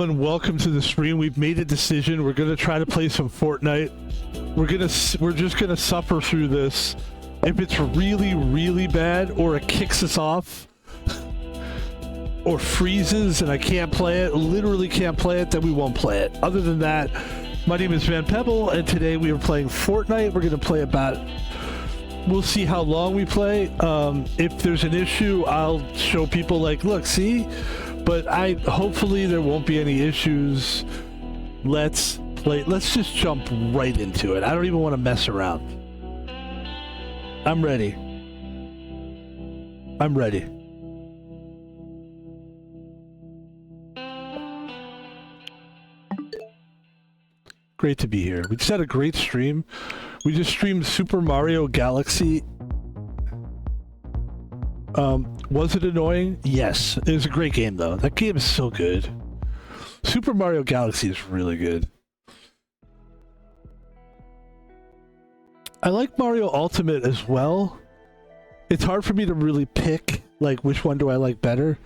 And welcome to the stream. We've made a decision. We're gonna try to play some Fortnite. We're just gonna suffer through this. If it's really, really bad, or it kicks us off, or freezes and I can't play it, literally can't play it, then we won't play it. Other than that, my name is Pebble, and today we are playing Fortnite. We're gonna play we'll see how long we play. If there's an issue, I'll show people like, look, see? But hopefully there won't be any issues. Let's just jump right into it. I don't even want to mess around. I'm ready. Great to be here. We just had a great stream. We just streamed Super Mario Galaxy. Was it annoying? Yes. It was a great game, though. That game is so good. Super Mario Galaxy is really good. I like Mario Ultimate as well. It's hard for me to really pick, like, which one do I like better.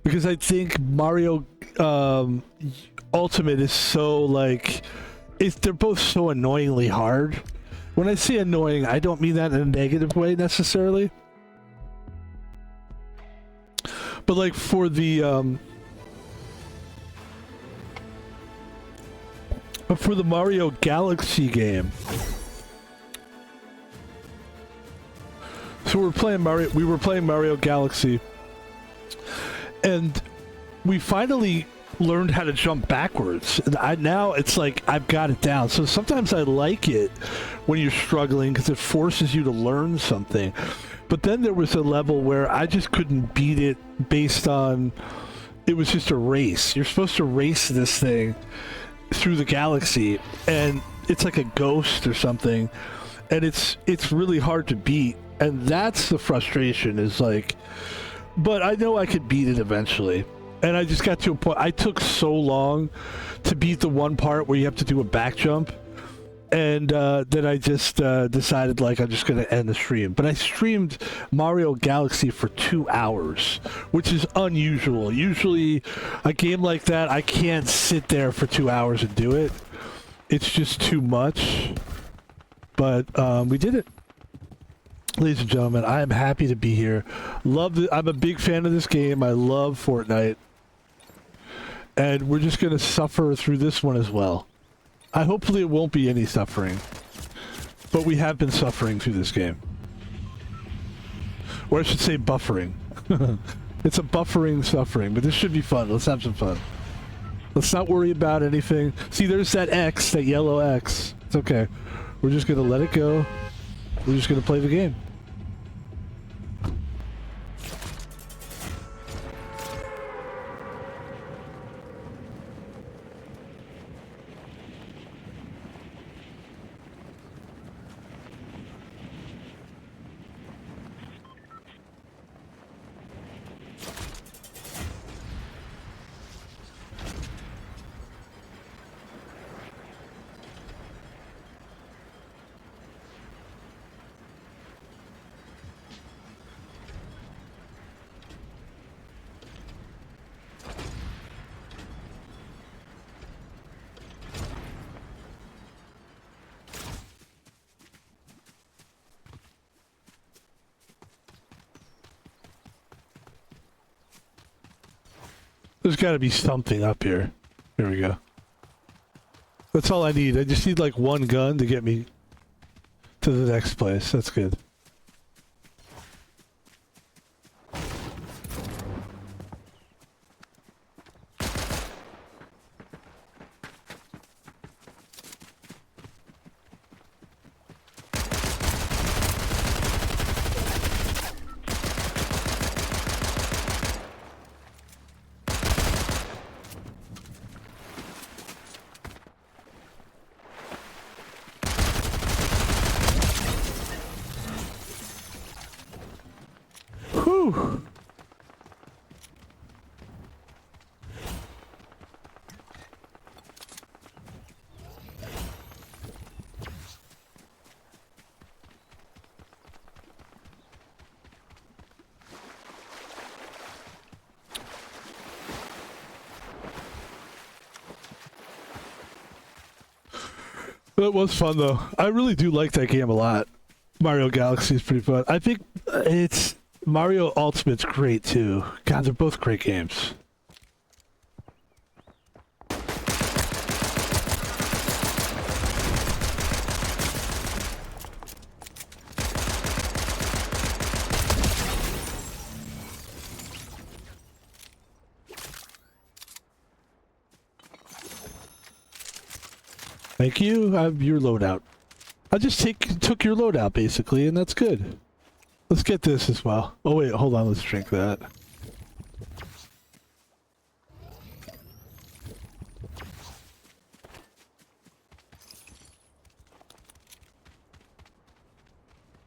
Because I think Mario Ultimate is so, like... they're both so annoyingly hard. When I say annoying, I don't mean that in a negative way, necessarily. But like for the Mario Galaxy game, so we were playing Mario Galaxy, and we finally learned how to jump backwards. And now it's like I've got it down. So sometimes I like it when you're struggling because it forces you to learn something. But then there was a level where I just couldn't beat it based on... It was just a race. You're supposed to race this thing through the galaxy, and it's like a ghost or something, and it's really hard to beat. And that's the frustration, is like... But I know I could beat it eventually. And I just got to a point... I took so long to beat the one part where you have to do a back jump. And then I just decided, like, I'm just going to end the stream. But I streamed Mario Galaxy for 2 hours, which is unusual. Usually, a game like that, I can't sit there for 2 hours and do it. It's just too much. But we did it. Ladies and gentlemen, I am happy to be here. I'm a big fan of this game. I love Fortnite. And we're just going to suffer through this one as well. Hopefully it won't be any suffering. But we have been suffering through this game. Or I should say buffering. It's a buffering suffering, but this should be fun. Let's have some fun. Let's not worry about anything. See, there's that X, that yellow X. It's okay. We're just going to let it go. We're just going to play the game. There's got to be something up here. Here we go. That's all I need. I just need like one gun to get me to the next place. That's good. It was fun though. I really do like that game a lot. Mario Galaxy is pretty fun. I think it's Mario Ultimate's great too. God, they're both great games. Thank you. I have your loadout. I just took your loadout basically, and that's good. Let's get this as well. Oh wait, hold on. Let's drink that.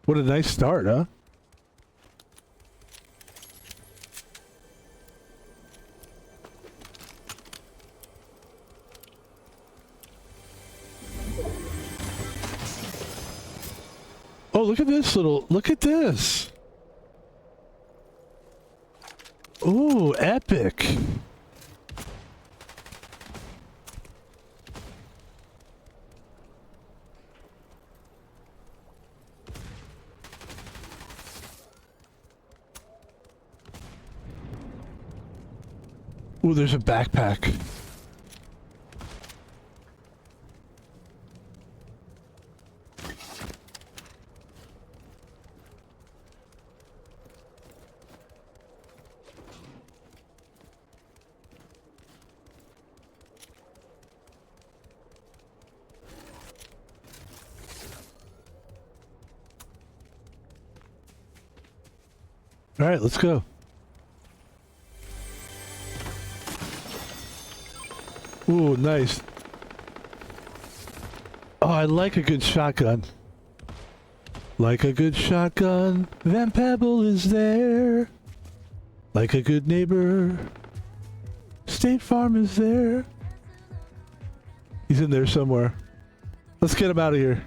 What a nice start, huh? Oh, look at this look at this. Ooh, epic. Ooh, there's a backpack. All right, let's go. Ooh, nice. Oh, I like a good shotgun. Like a good shotgun, Van Pebble is there. Like a good neighbor, State Farm is there. He's in there somewhere. Let's get him out of here.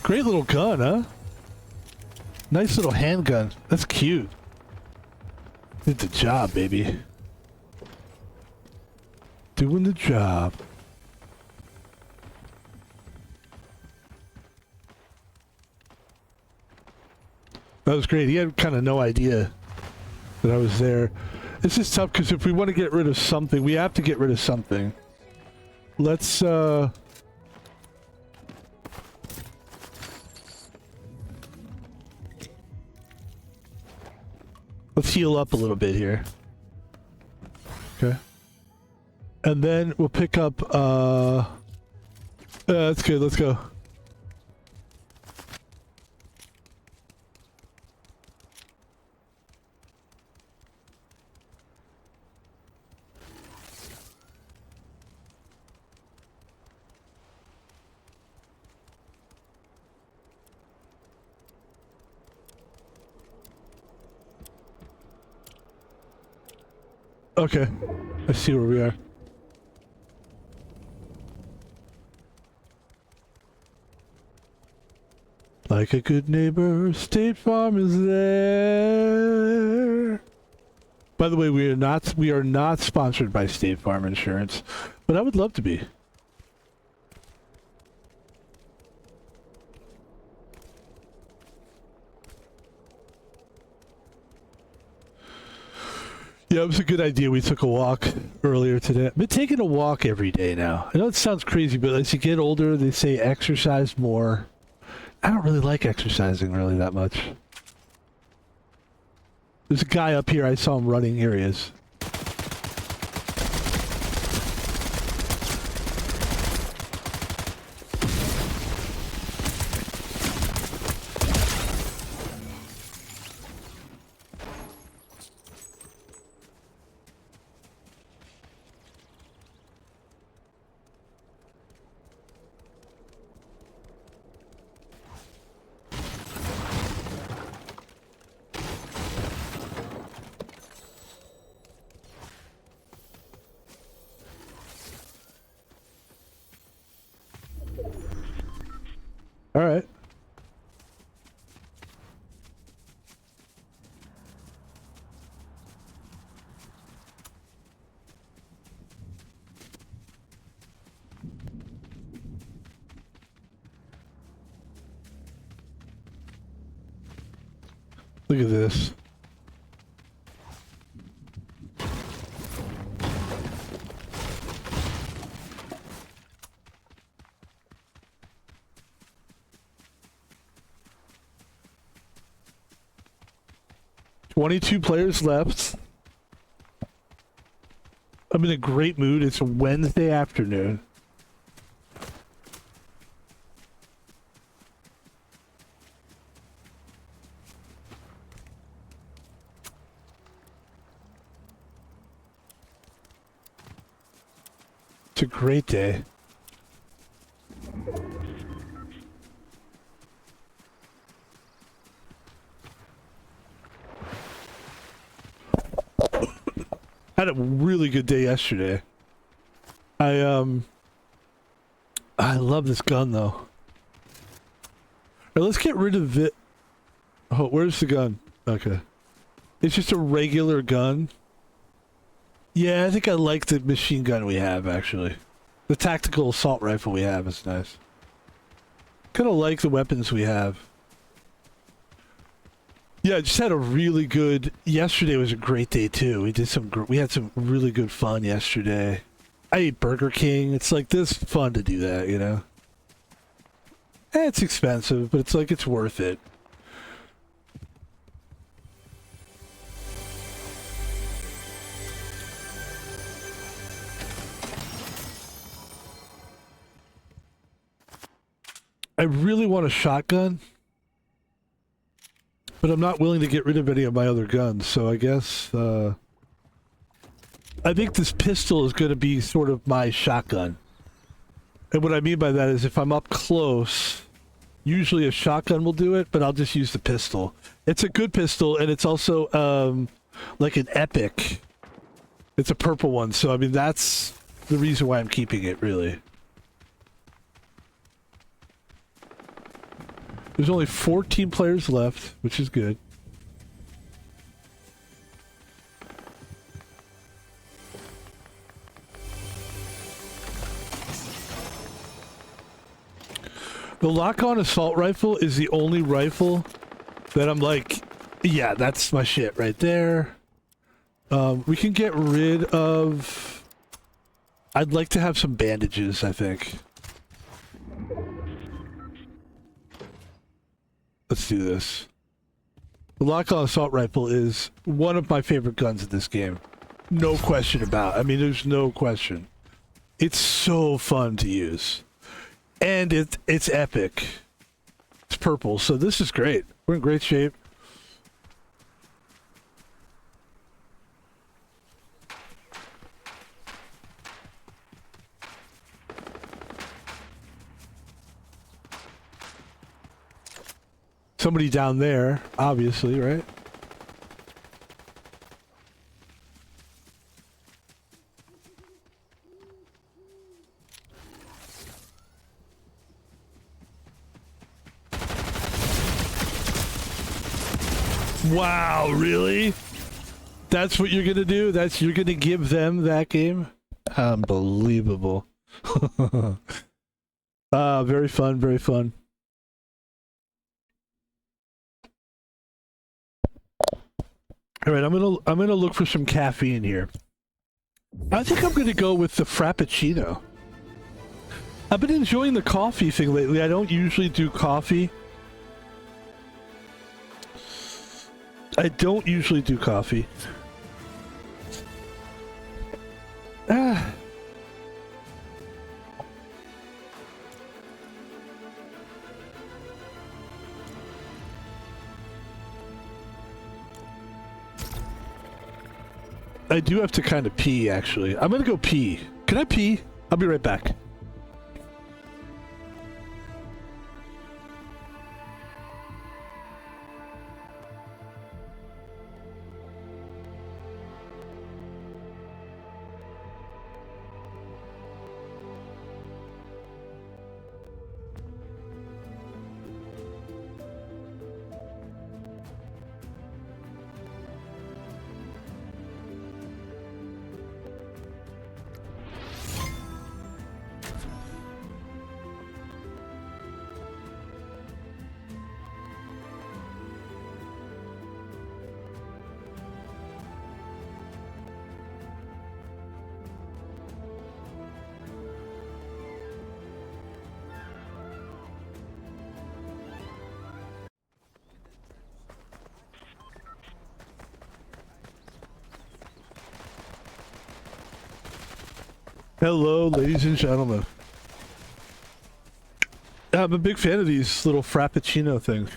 Great little gun, huh? Nice little handgun. That's cute. Did the job, baby. Doing the job. That was great. He had kind of no idea that I was there. This is tough because if we want to get rid of something, we have to get rid of something. Let's heal up a little bit here. Okay. And then we'll pick up, that's good, let's go. Okay, I see where we are. Like a good neighbor, State Farm is there. By the way, we are not sponsored by State Farm Insurance, but I would love to be. Yeah, it was a good idea. We took a walk earlier today. I've been taking a walk every day now. I know it sounds crazy, but as you get older, they say exercise more. I don't really like exercising really that much. There's a guy up here. I saw him running. Here he is. All right. Look at this. $22 players left. I'm in a great mood. It's a Wednesday afternoon. It's a great day. Had a really good day yesterday. I love this gun though. All right, let's get rid of it. Oh, where's the gun? Okay. It's just a regular gun. Yeah, I think I like the machine gun we have actually. The tactical assault rifle we have is nice. Kind of like the weapons we have. Yeah, I just had a really good. Yesterday was a great day too. We had some really good fun yesterday. I ate Burger King. It's like this fun to do that, you know. It's expensive, but it's like it's worth it. I really want a shotgun. But I'm not willing to get rid of any of my other guns, so I guess, I think this pistol is going to be sort of my shotgun. And what I mean by that is if I'm up close, usually a shotgun will do it, but I'll just use the pistol. It's a good pistol, and it's also, like an epic. It's a purple one, so I mean, that's the reason why I'm keeping it, really. There's only 14 players left, which is good. The lock-on assault rifle is the only rifle that I'm like, yeah, that's my shit right there. We can get rid of... I'd like to have some bandages, I think. Let's do this. The lock-on assault rifle is one of my favorite guns in this game. No question about it. I mean, there's no question. It's so fun to use. And it's epic. It's purple, so this is great. We're in great shape. Somebody down there, obviously, right? Wow, really? That's what you're gonna do? You're gonna give them that game? Unbelievable. Very fun, very fun. All right, I'm gonna look for some caffeine here. I think I'm gonna go with the Frappuccino. I've been enjoying the coffee thing lately. I don't usually do coffee. I don't usually do coffee. Ah. I do have to kind of pee, actually. I'm gonna go pee. Can I pee? I'll be right back. Hello, ladies and gentlemen. I'm a big fan of these little frappuccino things.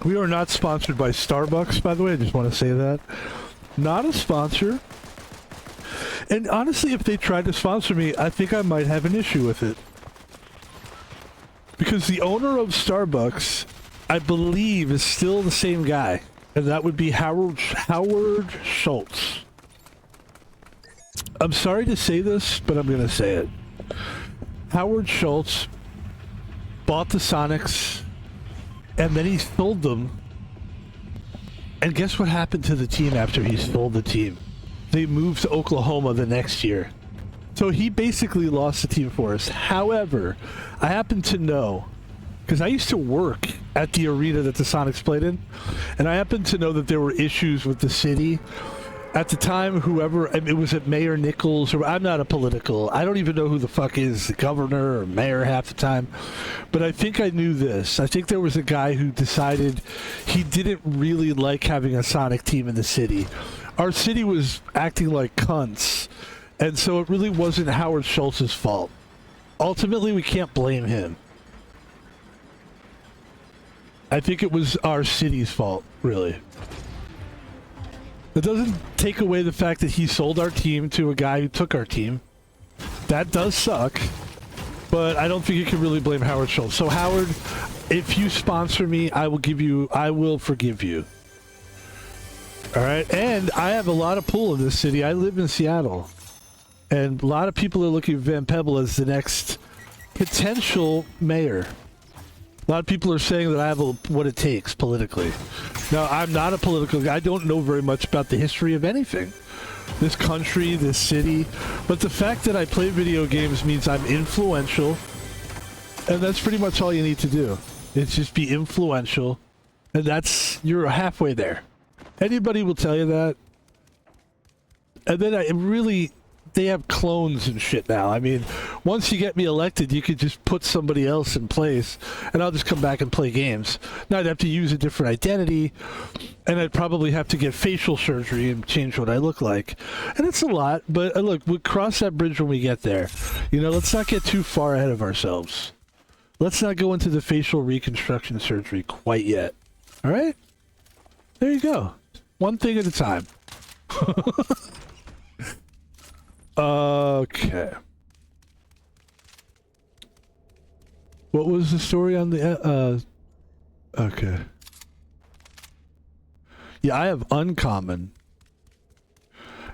We are not sponsored by Starbucks, by the way. I just want to say that. Not a sponsor. And honestly, if they tried to sponsor me, I think I might have an issue with it. Because the owner of Starbucks, I believe, is still the same guy. And that would be Howard Schultz. I'm sorry to say this, but I'm going to say it. Howard Schultz bought the Sonics, and then he sold them. And guess what happened to the team after he sold the team? They moved to Oklahoma the next year. So he basically lost the team for us. However, I happen to know, because I used to work at the arena that the Sonics played in, and I happen to know that there were issues with the city. At the time, whoever, it was at Mayor Nichols, or I'm not a political, I don't even know who the fuck is the governor or mayor half the time, but I think I knew this. I think there was a guy who decided he didn't really like having a Sonic team in the city. Our city was acting like cunts, and so it really wasn't Howard Schultz's fault. Ultimately, we can't blame him. I think it was our city's fault, really. It doesn't take away the fact that he sold our team to a guy who took our team. That does suck, but I don't think you can really blame Howard Schultz. So Howard, if you sponsor me, I will forgive you. All right, and I have a lot of pull in this city. I live in Seattle, and a lot of people are looking at Van Pebble as the next potential mayor. A lot of people are saying that I have what it takes politically. Now, I'm not a political guy. I don't know very much about the history of anything. This country, this city. But the fact that I play video games means I'm influential. And that's pretty much all you need to do. It's just be influential. And you're halfway there. Anybody will tell you that. And then they have clones and shit now. I mean, once you get me elected, you could just put somebody else in place, and I'll just come back and play games. Now I'd have to use a different identity, and I'd probably have to get facial surgery and change what I look like. And it's a lot, but look, we'll cross that bridge when we get there. You know, let's not get too far ahead of ourselves. Let's not go into the facial reconstruction surgery quite yet. All right? There you go. One thing at a time. Okay. What was the story on the okay. Yeah, I have uncommon.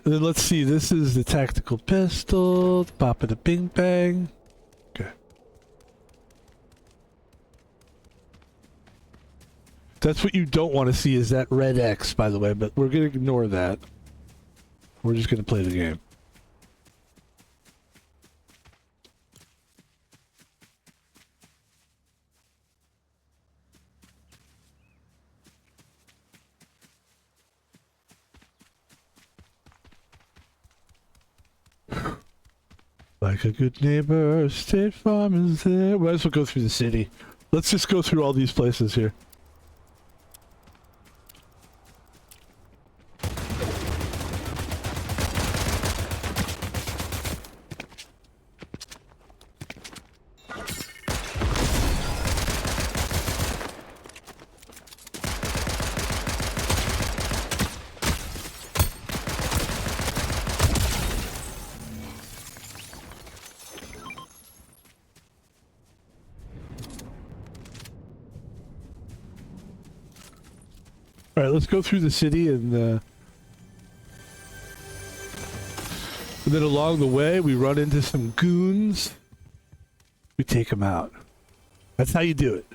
And then let's see, this is the tactical pistol, pop it a bing bang. Okay. That's what you don't want to see, is that red X, by the way, but we're gonna ignore that. We're just gonna play the game. Like a good neighbor, State Farm is there. Might as well go through the city. Let's just go through all these places here. All right, let's go through the city, and then along the way, we run into some goons. We take them out. That's how you do it.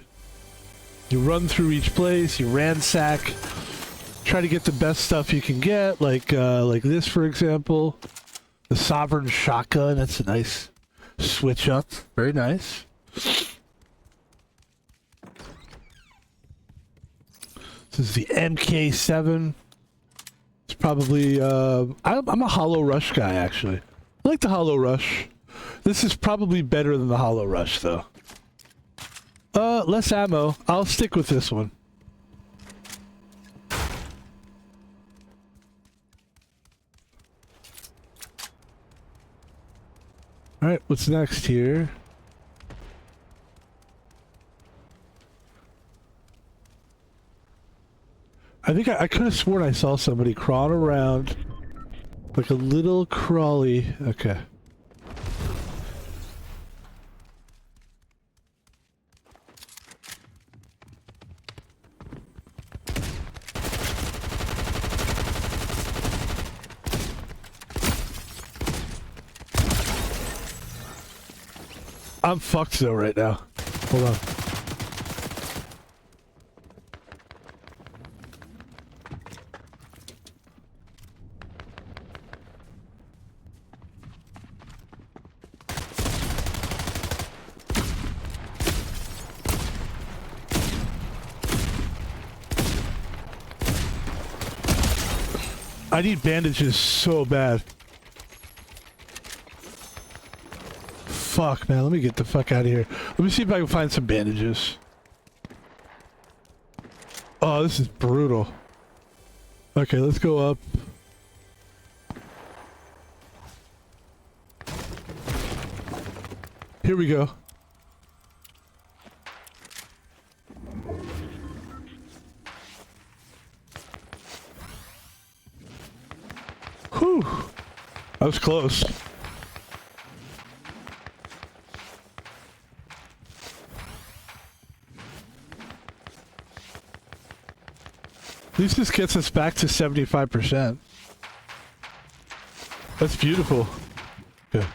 You run through each place, you ransack, try to get the best stuff you can get, like this, for example. The Sovereign Shotgun, that's a nice switch up. Very nice. This is the MK7. It's probably, I'm a Hollow Rush guy, actually. I like the Hollow Rush. This is probably better than the Hollow Rush, though. Less ammo. I'll stick with this one. Alright, what's next here? I think I could have sworn I saw somebody crawling around like a little crawly. Okay. I'm fucked though right now. Hold on. I need bandages so bad. Fuck, man. Let me get the fuck out of here. Let me see if I can find some bandages. Oh, this is brutal. Okay, let's go up. Here we go. Whew. That was close. At least this gets us back to 75%. That's beautiful. Good.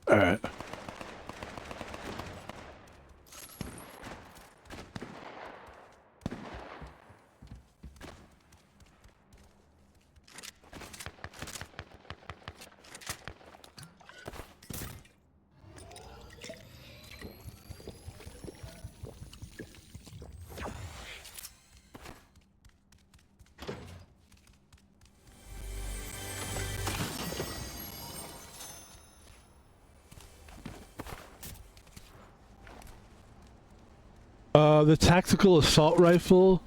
All right. The tactical assault rifle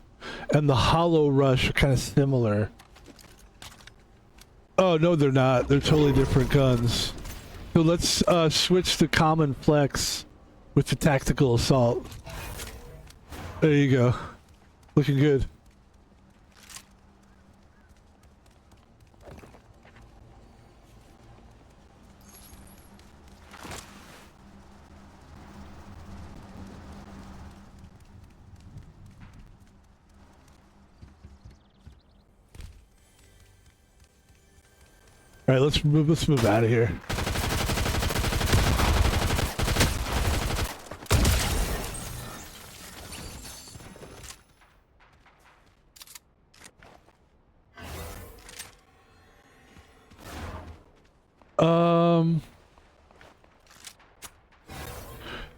and the hollow rush are kind of similar. Oh, no, they're not. They're totally different guns. So let's switch to common flex with the tactical assault. There you go. Looking good. All right, let's move out of here.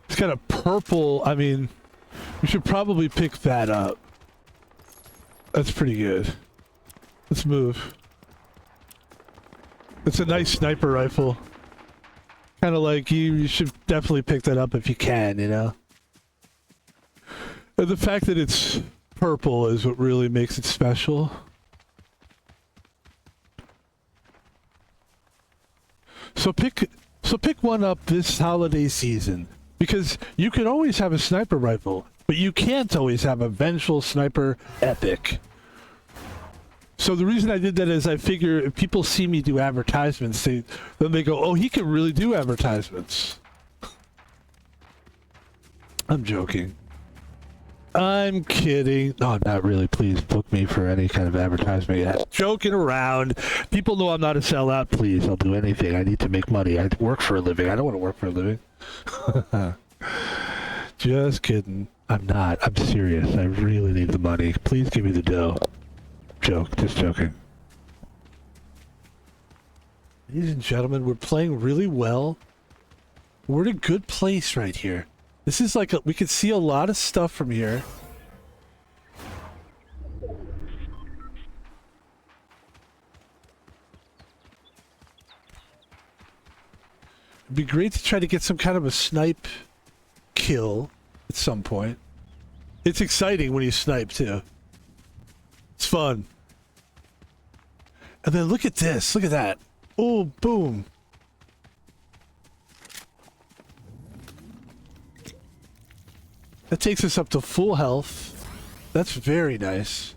It's got a purple. I mean, we should probably pick that up. That's pretty good. Let's move. It's a nice sniper rifle. Kind of like you should definitely pick that up if you can, you know? And the fact that it's purple is what really makes it special. So pick one up this holiday season, because you can always have a sniper rifle, but you can't always have a vengeful sniper epic. So the reason I did that is I figure if people see me do advertisements, then they go, oh, he can really do advertisements. I'm joking. I'm kidding. No, not really. Please book me for any kind of advertisement. Yeah, joking around. People know I'm not a sellout. Please, I'll do anything. I need to make money. I work for a living. I don't want to work for a living. Just kidding. I'm not. I'm serious. I really need the money. Please give me the dough. Joke. Just joking. Ladies and gentlemen, we're playing really well. We're in a good place right here. This is like we can see a lot of stuff from here. It'd be great to try to get some kind of a snipe kill at some point. It's exciting when you snipe too. It's fun. And then look at this. Look at that. Oh, boom. That takes us up to full health. That's very nice.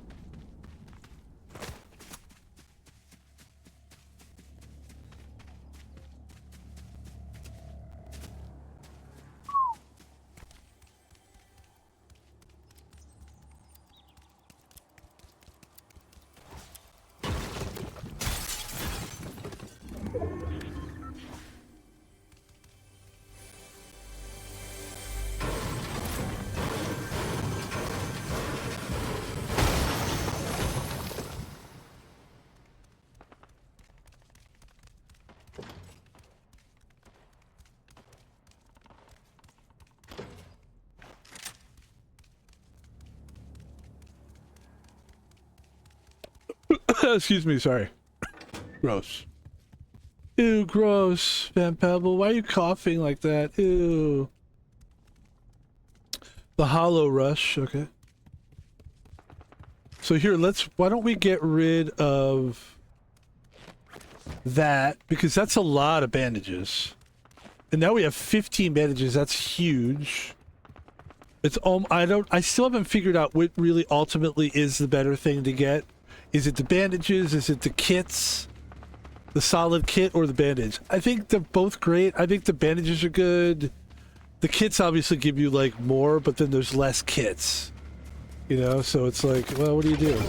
Excuse me, sorry. Gross. Ew, gross. Van Pebble, why are you coughing like that? Ew. The hollow rush, okay. So here, why don't we get rid of that, because that's a lot of bandages. And now we have 15 bandages, that's huge. It's I still haven't figured out what really ultimately is the better thing to get. Is it the bandages? Is it the kits? The solid kit or the bandage? I think they're both great. I think the bandages are good. The kits obviously give you like more, but then there's less kits. You know, so it's like, well, what do you do?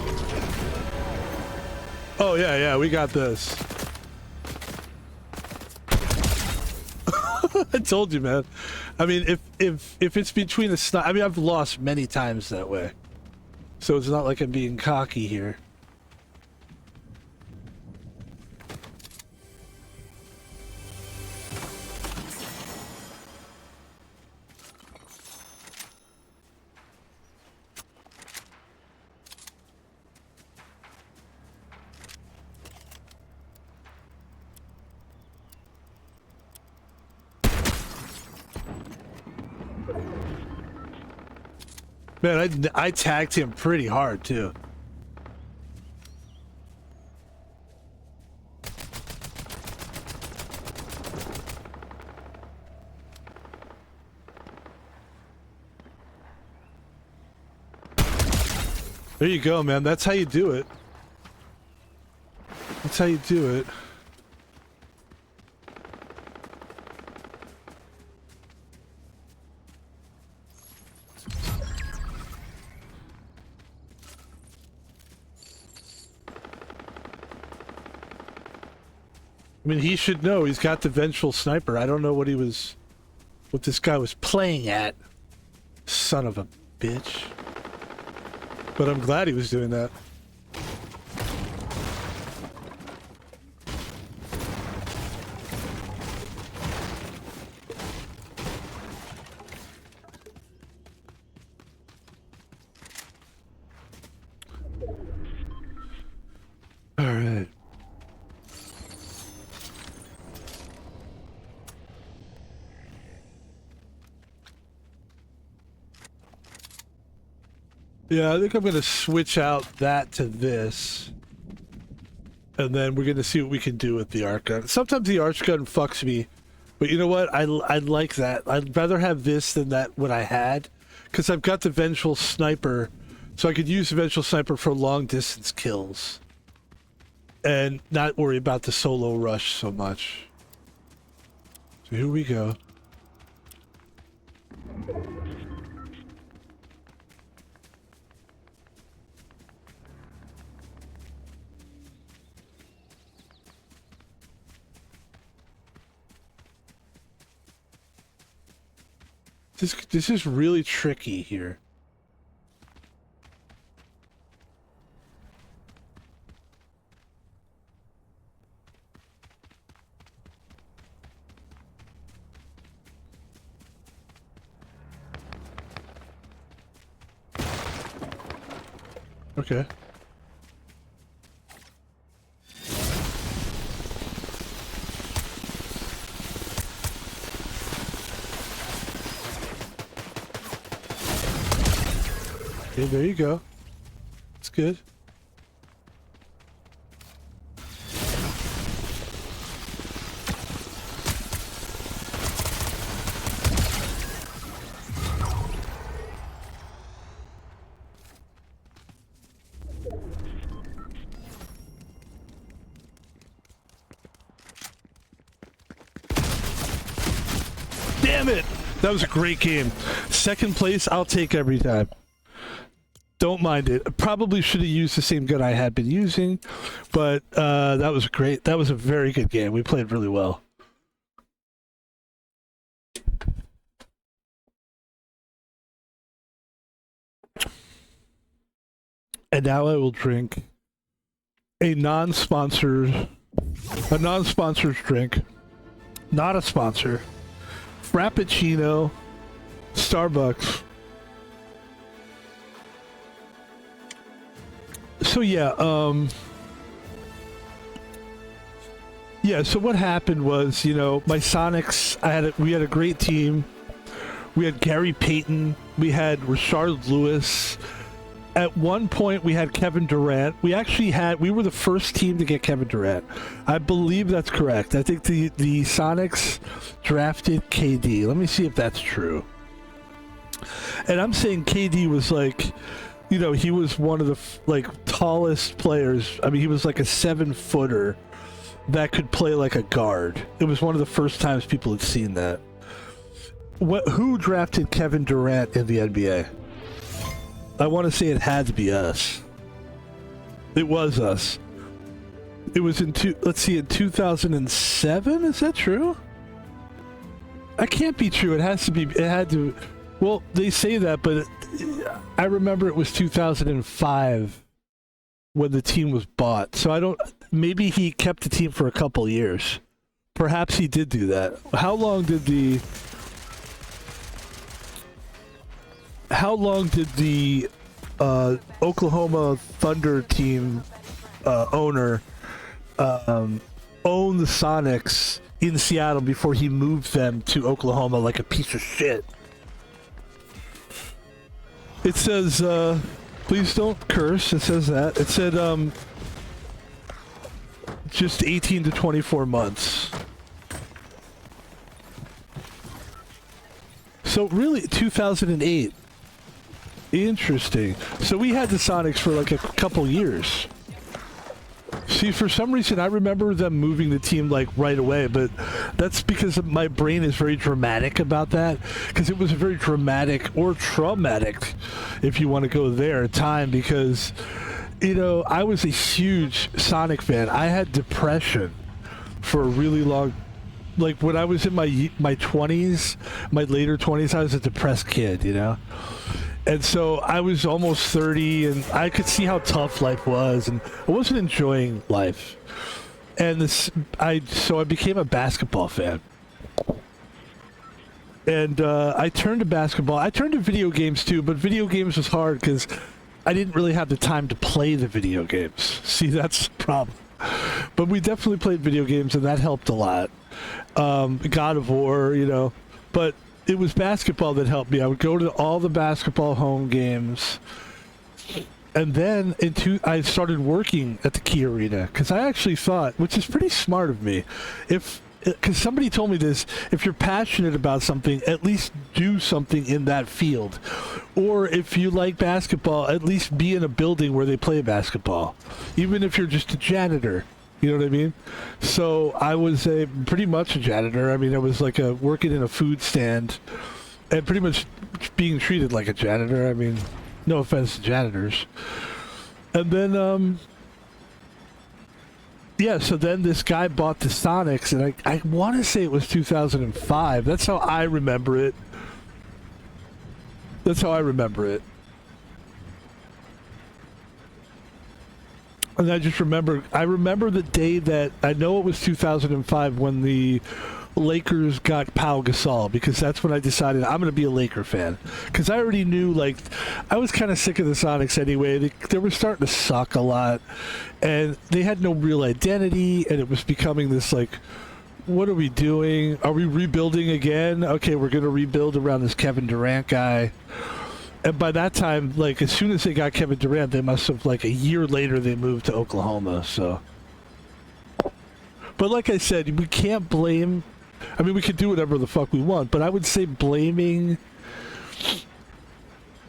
Oh yeah, we got this. I told you, man. I mean, if it's between the I mean, I've lost many times that way. So it's not like I'm being cocky here. Man, I tagged him pretty hard, too. There you go, man. That's how you do it. That's how you do it. I mean, he should know. He's got the vengeful sniper. I don't know what this guy was playing at. Son of a bitch. But I'm glad he was doing that. All right. Yeah, I think I'm going to switch out that to this. And then we're going to see what we can do with the arc gun. Sometimes the arc gun fucks me. But you know what? I like that. I'd rather have this than that what I had. Because I've got the Vengeful Sniper. So I could use the Vengeful Sniper for long distance kills. And not worry about the solo rush so much. So here we go. This is really tricky here. Okay. Okay, there you go. It's good. Damn it! That was a great game. Second place, I'll take every time. Don't mind it. Probably should have used the same gun I had been using, but that was great. That was a very good game. We played really well. And now I will drink a non-sponsored drink. Not a sponsor. Frappuccino, Starbucks. So yeah, so what happened was, you know, my Sonics, we had a great team. We had Gary Payton, we had Rashard Lewis. At one point, we had Kevin Durant. We were the first team to get Kevin Durant. I believe that's correct. I think the Sonics drafted KD. Let me see if that's true. And I'm saying KD was like, you know, he was one of the tallest players. I mean, he was like a 7-footer that could play like a guard. It was one of the first times people had seen that. Who drafted Kevin Durant in the NBA? I want to say it had to be us. It was us. It was in 2007. Is that true? That can't be true. It has to be. It had to. Well, they say that, but I remember it was 2005 when the team was bought. So I don't. Maybe he kept the team for a couple years. Perhaps he did do that. How long did the Oklahoma Thunder team owner own the Sonics in Seattle before he moved them to Oklahoma like a piece of shit? It says, please don't curse. It says that. It said, just 18 to 24 months. So really, 2008. Interesting. So we had the Sonics for like a couple years. See, for some reason, I remember them moving the team like right away, but that's because my brain is very dramatic about that, because it was a very dramatic or traumatic, if you want to go there, time, because, you know, I was a huge Sonic fan. I had depression for a really long, like when I was in my 20s, my later 20s, I was a depressed kid, you know? And so I was almost 30, and I could see how tough life was, and I wasn't enjoying life. And so I became a basketball fan. And I turned to basketball. I turned to video games too, but video games was hard because I didn't really have the time to play the video games. See, that's the problem. But we definitely played video games, and that helped a lot. God of War, you know, but it was basketball that helped me. I would go to all the basketball home games. And then I started working at the Key Arena, because I actually thought, which is pretty smart of me, because somebody told me this, if you're passionate about something, at least do something in that field. Or if you like basketball, at least be in a building where they play basketball. Even if you're just a janitor. You know what I mean? So I was pretty much a janitor. I mean, I was like working in a food stand and pretty much being treated like a janitor. I mean, no offense to janitors. And then, so then this guy bought the Sonics, and I want to say it was 2005. That's how I remember it. And I remember the day that, I know it was 2005 when the Lakers got Pau Gasol, because that's when I decided I'm going to be a Laker fan. Because I already knew, like, I was kind of sick of the Sonics anyway. They were starting to suck a lot, and they had no real identity, and it was becoming this, like, what are we doing? Are we rebuilding again? Okay, we're going to rebuild around this Kevin Durant guy. And by that time, like, as soon as they got Kevin Durant, they must have, like, a year later, they moved to Oklahoma, so. But like I said, we can't blame... I mean, we can do whatever the fuck we want, but I would say blaming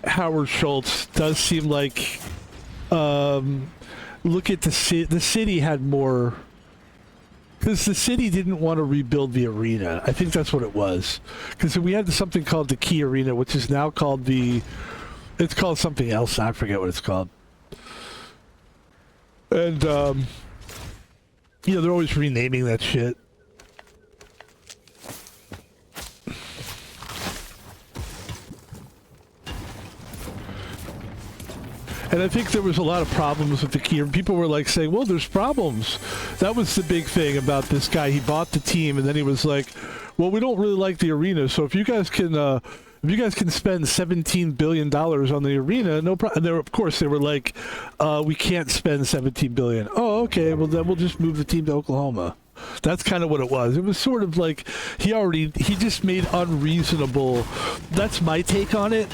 Howard Schultz does seem like... look at the city had more... Because the city didn't want to rebuild the arena. I think that's what it was. Because we had something called the Key Arena, which is now called the... It's called something else. I forget what it's called. And, you know, they're always renaming that shit. And I think there was a lot of problems with the Key. People were like saying, well, there's problems. That was the big thing about this guy. He bought the team and then he was like, well, we don't really like the arena. So if you guys can spend $17 billion on the arena, no problem. And of course they were like, we can't spend $17 billion. Oh, okay. Well, then we'll just move the team to Oklahoma. That's kind of what it was. It was sort of like he just made unreasonable. That's my take on it.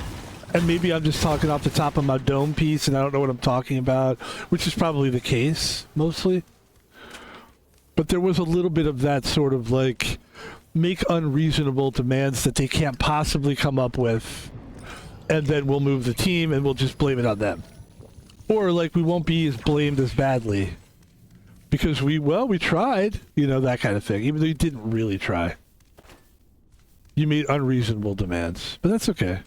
And maybe I'm just talking off the top of my dome piece and I don't know what I'm talking about, which is probably the case, mostly. But there was a little bit of that sort of like, make unreasonable demands that they can't possibly come up with, and then we'll move the team and we'll just blame it on them. Or like, we won't be as blamed as badly. Because we tried, you know, that kind of thing, even though you didn't really try. You made unreasonable demands, but that's okay.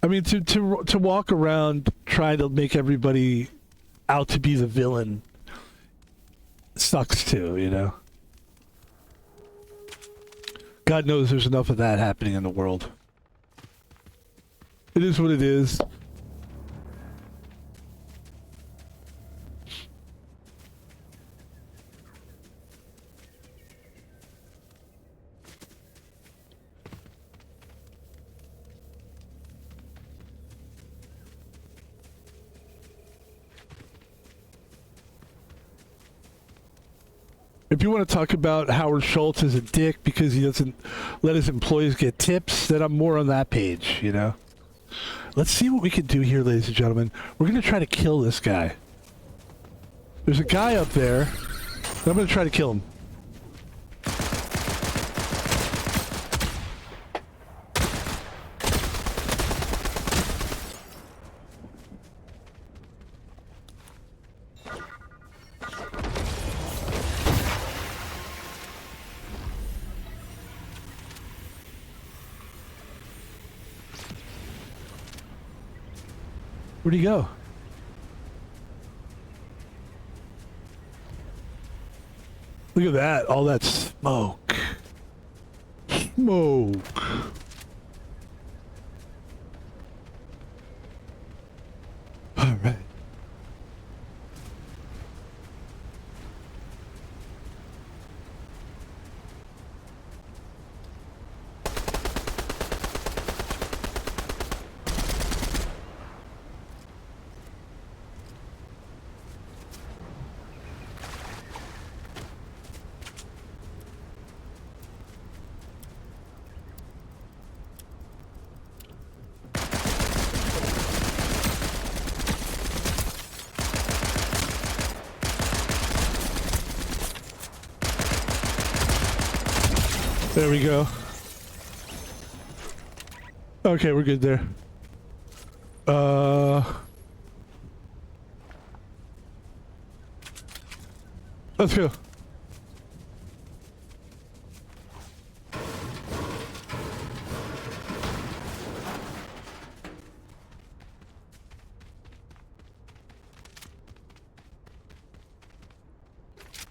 I mean, to walk around trying to make everybody out to be the villain sucks too, you know? God knows there's enough of that happening in the world. It is what it is. If you want to talk about Howard Schultz as a dick because he doesn't let his employees get tips, then I'm more on that page, you know? Let's see what we can do here, ladies and gentlemen. We're going to try to kill this guy. There's a guy up there. I'm going to try to kill him. Where'd he go? Look at that. All that smoke. Smoke. All right. There we go. Okay, we're good there. Let's go.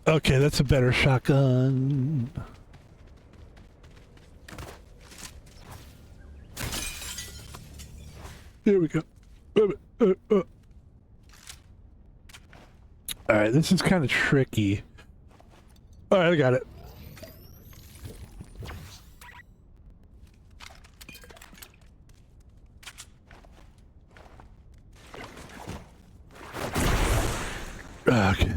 Okay, that's a better shotgun. Here we go. Alright, this is kind of tricky. Alright, I got it. Okay.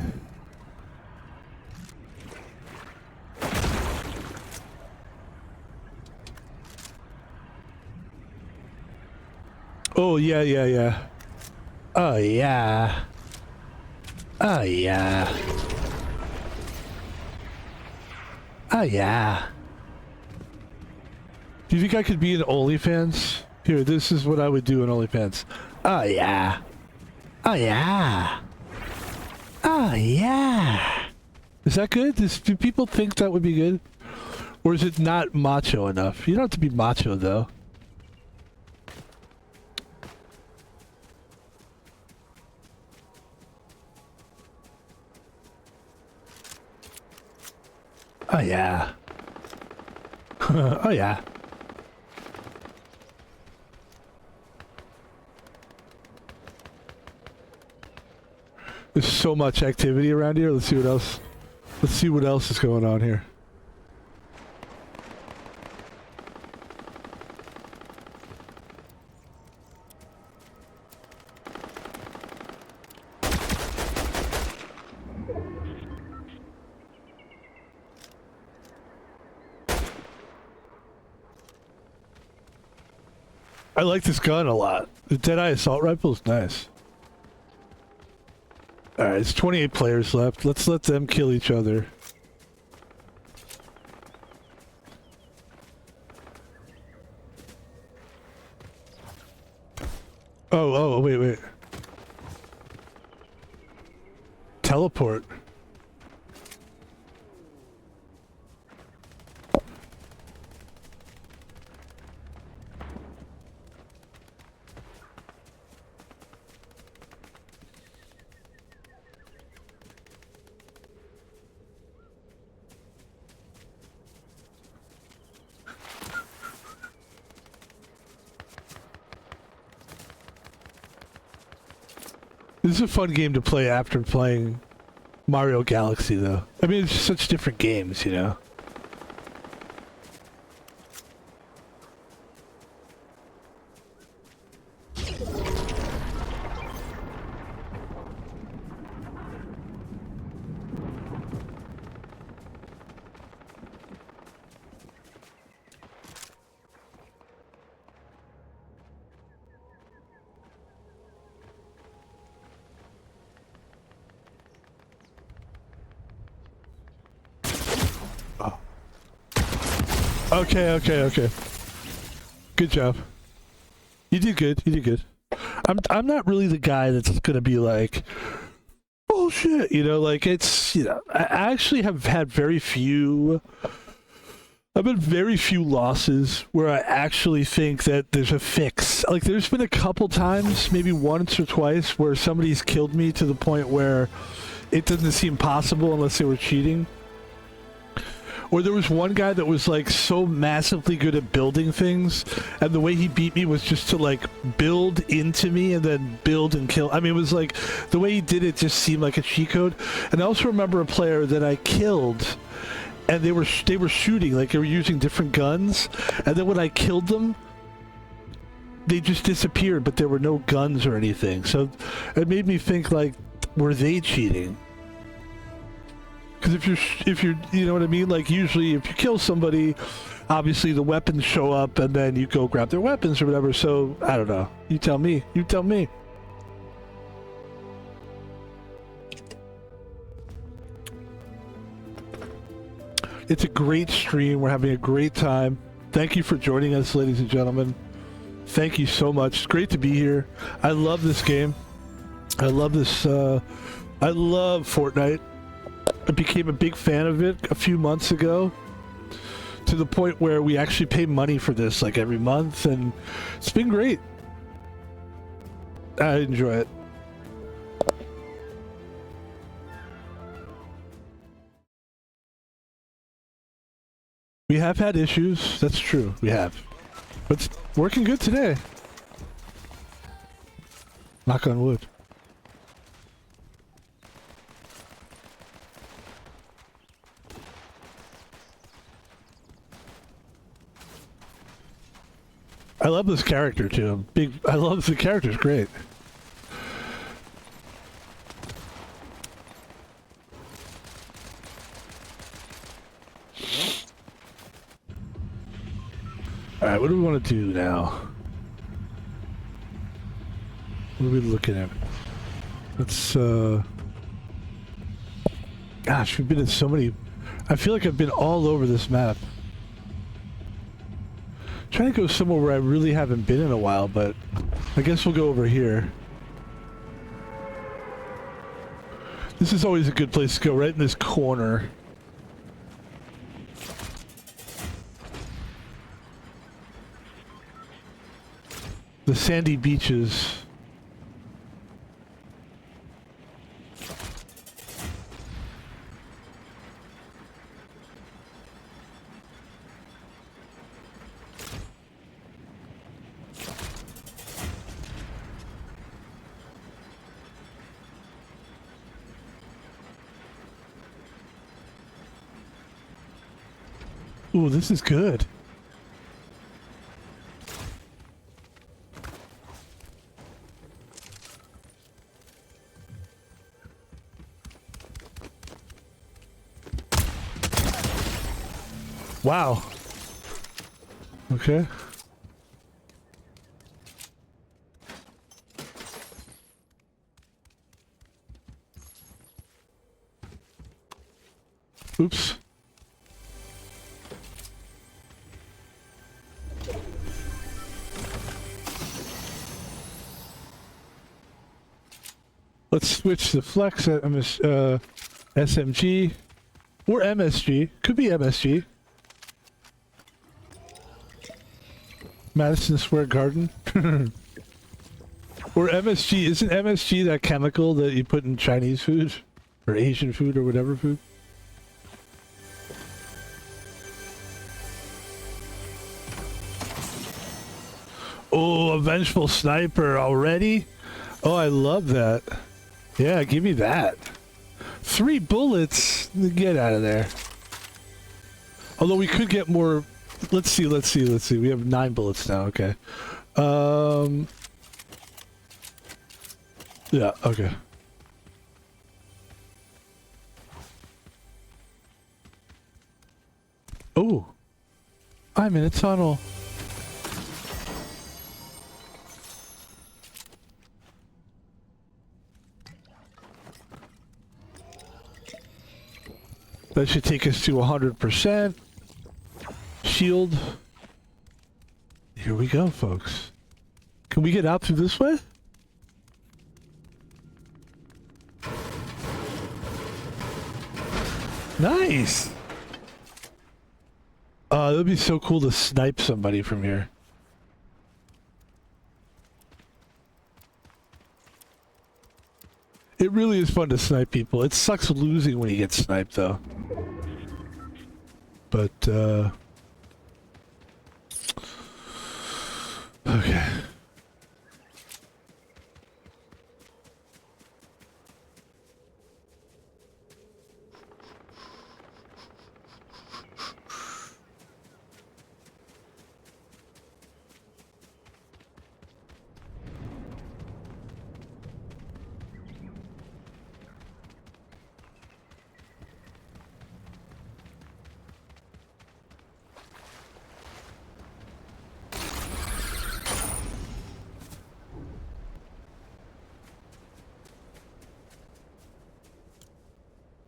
Oh, yeah, yeah, yeah. Oh, yeah. Oh, yeah. Oh, yeah. Do you think I could be in OnlyFans? Here, this is what I would do in OnlyFans. Oh, yeah. Oh, yeah. Oh, yeah. Is that good? Do people think that would be good? Or is it not macho enough? You don't have to be macho, though. Oh, yeah. Oh, yeah. There's so much activity around here. Let's see what else. Let's see what else is going on here. I like this gun a lot. The Deadeye assault rifle is nice. Alright, it's 28 players left. Let's let them kill each other. Oh, wait. Teleport. This is a fun game to play after playing Mario Galaxy, though. I mean, it's just such different games, you know? Okay. Good job. You did good. I'm not really the guy that's gonna be like, bullshit, you know, like it's, you know, I actually have had I've been very few losses where I actually think that there's a fix. Like there's been a couple times, maybe once or twice, where somebody's killed me to the point where it doesn't seem possible unless they were cheating. Or there was one guy that was like so massively good at building things, and the way he beat me was just to like build into me and then build and kill. I mean, it was like the way he did it just seemed like a cheat code. And I also remember a player that I killed, and they were shooting, like they were using different guns, and then when I killed them, they just disappeared, but there were no guns or anything. So it made me think, like, were they cheating? Because if you're, you know what I mean? Like, usually if you kill somebody, obviously the weapons show up and then you go grab their weapons or whatever. So, I don't know. You tell me. It's a great stream. We're having a great time. Thank you for joining us, ladies and gentlemen. Thank you so much. It's great to be here. I love this game. I love this, I love Fortnite. I became a big fan of it a few months ago, to the point where we actually pay money for this like every month, and it's been great. I enjoy it. We have had issues, that's true, we have. But it's working good today. Knock on wood. I love this character too. I love the character's great. All right, what do we want to do now? What are we looking at? Let's, gosh, we've been in so many... I feel like I've been all over this map. Trying to go somewhere where I really haven't been in a while, but I guess we'll go over here. This is always a good place to go, right in this corner. The sandy beaches. Ooh, this is good. Wow. Okay. Oops. Let's switch to Flex at SMG or MSG. Could be MSG. Madison Square Garden. Or MSG. Isn't MSG that chemical that you put in Chinese food? Or Asian food or whatever food? Oh, a vengeful sniper already? Oh, I love that. Yeah, give me that. 3 bullets? Get out of there. Although we could get more... Let's see. We have 9 bullets now, okay. Yeah, okay. Oh. I'm in a tunnel. That should take us to 100%. Shield. Here we go, folks. Can we get out through this way? Nice! It would be so cool to snipe somebody from here. It really is fun to snipe people. It sucks losing when you get sniped, though. But, okay.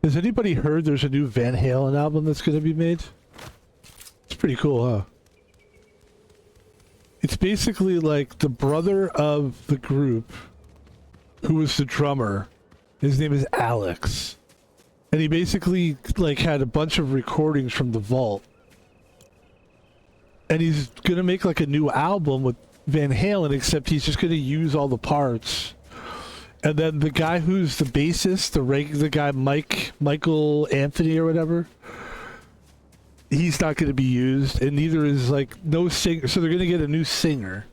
Has anybody heard there's a new Van Halen album that's going to be made? It's pretty cool, huh? It's basically like the brother of the group, who was the drummer. His name is Alex. And he basically like had a bunch of recordings from the vault. And he's going to make like a new album with Van Halen, except he's just going to use all the parts. And then the guy who's the bassist, the guy Michael Anthony or whatever, he's not going to be used, and neither is like no singer. So they're going to get a new singer,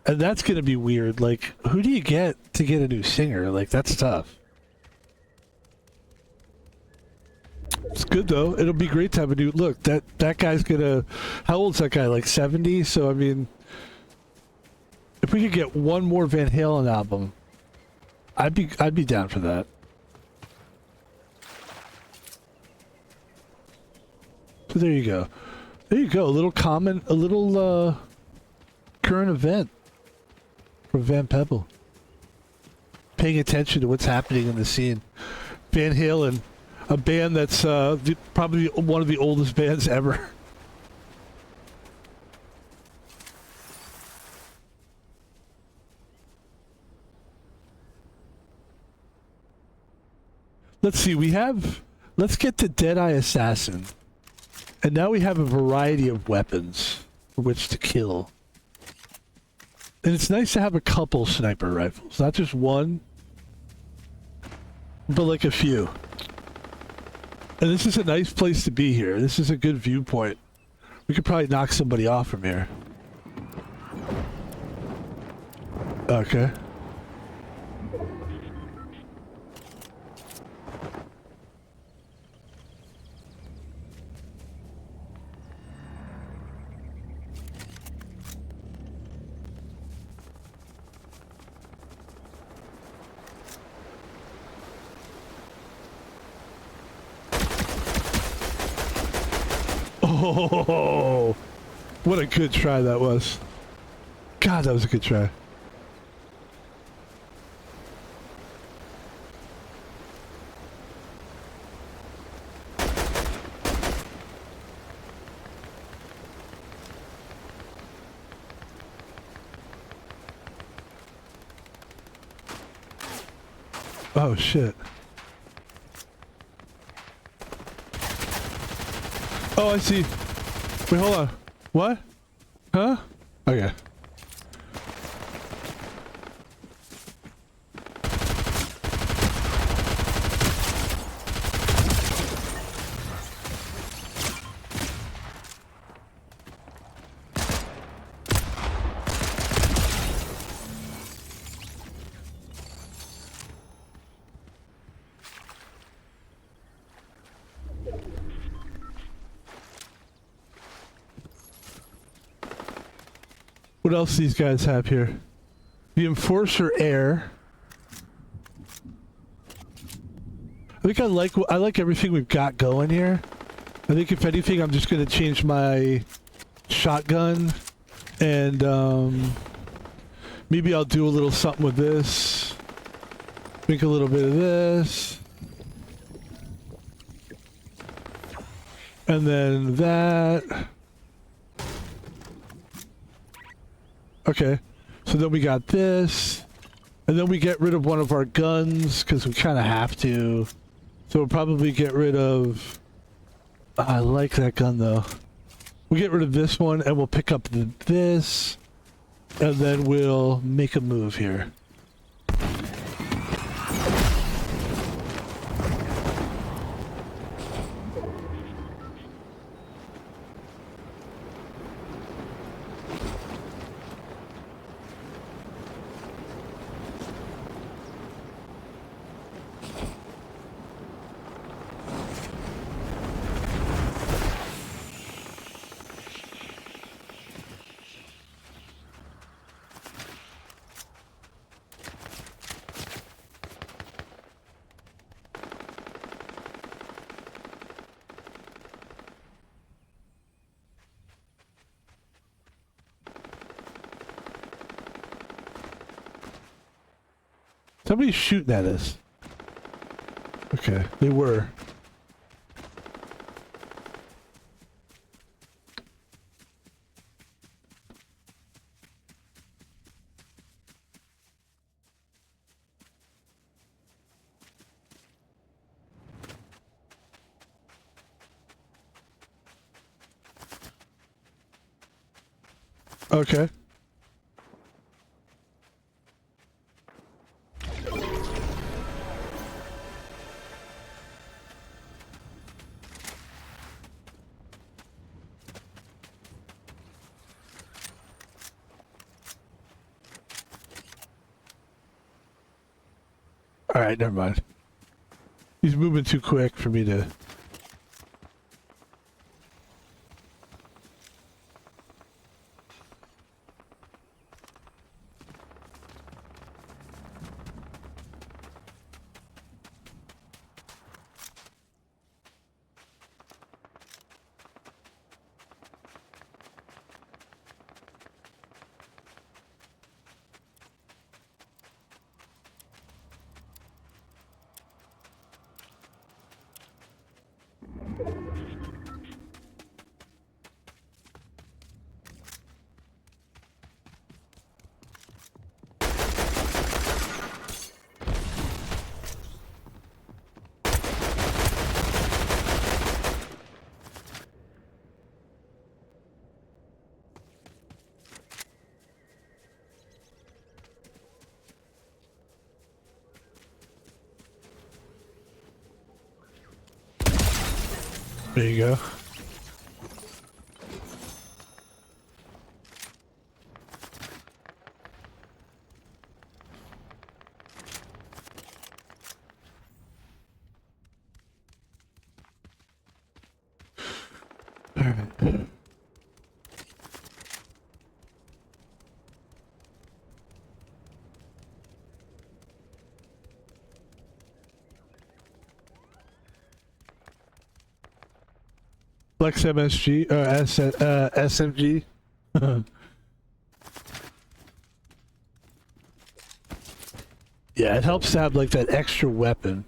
and that's going to be weird. Like, who do you get to get a new singer? Like, that's tough. It's good though. It'll be great to have a new look. That guy's gonna. How old's that guy? Like 70. So I mean, if we could get one more Van Halen album. I'd be down for that. So there you go. There you go. A little comment, a little current event from Van Pebble. paying attention to what's happening in the scene. Van Halen, a band that's probably one of the oldest bands ever. Let's see, let's get to Deadeye Assassin. And now we have a variety of weapons for which to kill. And it's nice to have a couple sniper rifles, not just one, but like a few. And this is a nice place to be here. This is a good viewpoint. We could probably knock somebody off from here. Okay. Oh, what a good try that was. God, that was a good try. Oh, shit. Oh, I see. Wait, hold on. What? Huh? Okay. What else do these guys have here? The Enforcer Air. I think I like everything we've got going here. I think if anything, I'm just gonna change my shotgun, and maybe I'll do a little something with this. Make a little bit of this, and then that. Okay, so then we got this, and then we get rid of one of our guns because we kind of have to. So we'll probably get rid of. I like that gun though. We'll get rid of this one, and we'll pick up this, and then we'll make a move here. Somebody's shooting at us. Okay, they were. Okay. All right, never mind. He's moving too quick for me to... There you go. All right. Flex MSG, SMG. Yeah, it helps to have like that extra weapon.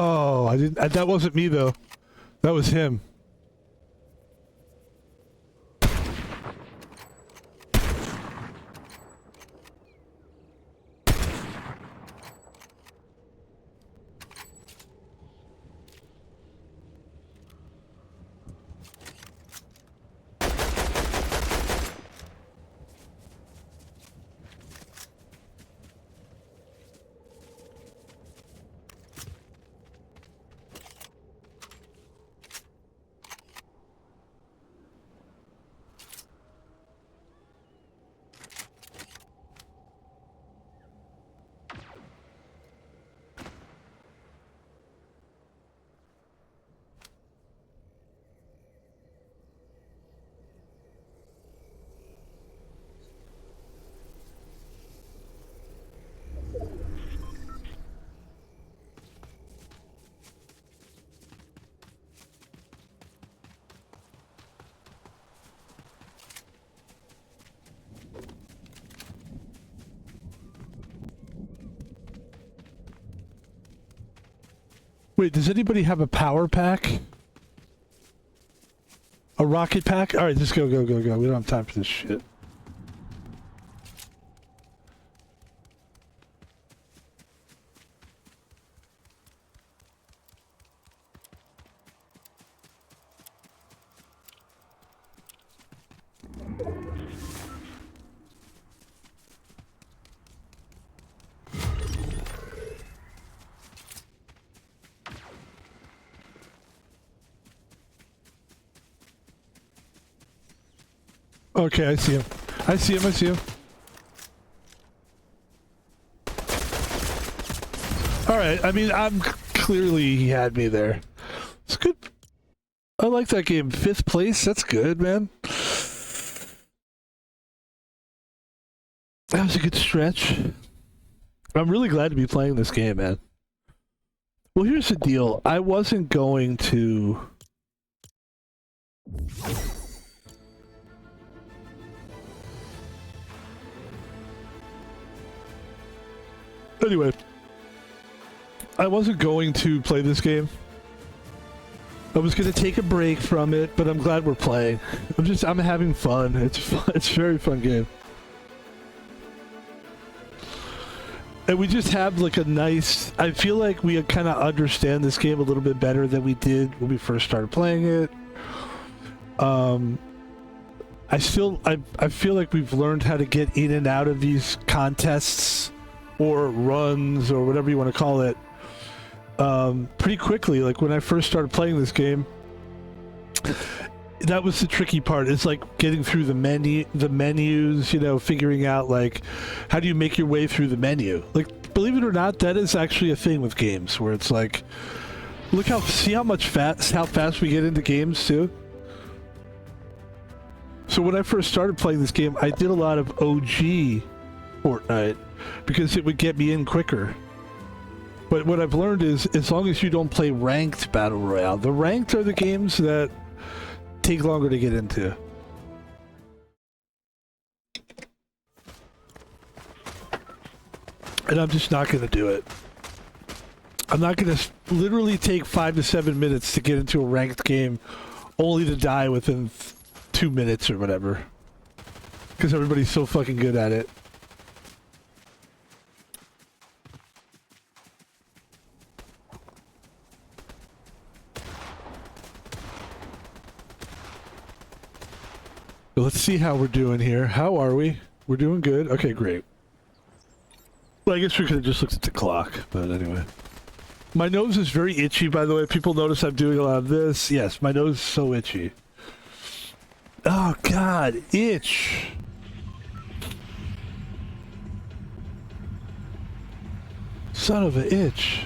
Oh, I didn't. That wasn't me though. That was him. Wait, does anybody have a power pack? A rocket pack? Alright, just go. We don't have time for this shit. Okay, I see him. I see him. Alright, I mean, clearly he had me there. It's good. I like that game. 5th place, that's good, man. That was a good stretch. I'm really glad to be playing this game, man. Well, here's the deal. I wasn't going to... Anyway, I wasn't going to play this game. I was going to take a break from it, but I'm glad we're playing. I'm having fun. It's fun. It's a very fun game. And we just have like a nice... I feel like we kind of understand this game a little bit better than we did when we first started playing it. I feel like we've learned how to get in and out of these contests or runs or whatever you want to call it pretty quickly. Like when I first started playing this game, that was the tricky part. It's like getting through the menus, you know, figuring out like how do you make your way through the menu. Like, believe it or not, that is actually a thing with games where it's like, see how fast we get into games too. So when I first started playing this game, I did a lot of OG Fortnite because it would get me in quicker. But what I've learned is, as long as you don't play ranked battle royale, the ranked are the games that take longer to get into. And I'm just not going to do it. I'm not going to literally take 5 to 7 minutes to get into a ranked game, only to die within 2 minutes or whatever. Because everybody's so fucking good at it. Let's see how we're doing here. How are we? We're doing good. Okay, great. Well, I guess we could have just looked at the clock, but anyway. My nose is very itchy, by the way. People notice I'm doing a lot of this. Yes, my nose is so itchy. Oh, God. Itch. Son of a itch.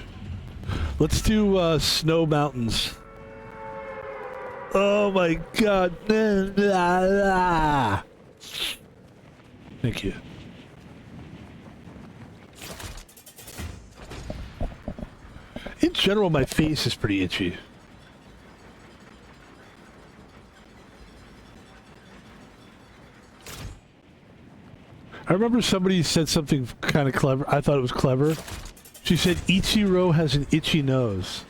Let's do snow mountains. Oh my God. Thank you. In general, my face is pretty itchy. I remember somebody said something kind of clever. I thought it was clever. She said, Ichiro has an itchy nose.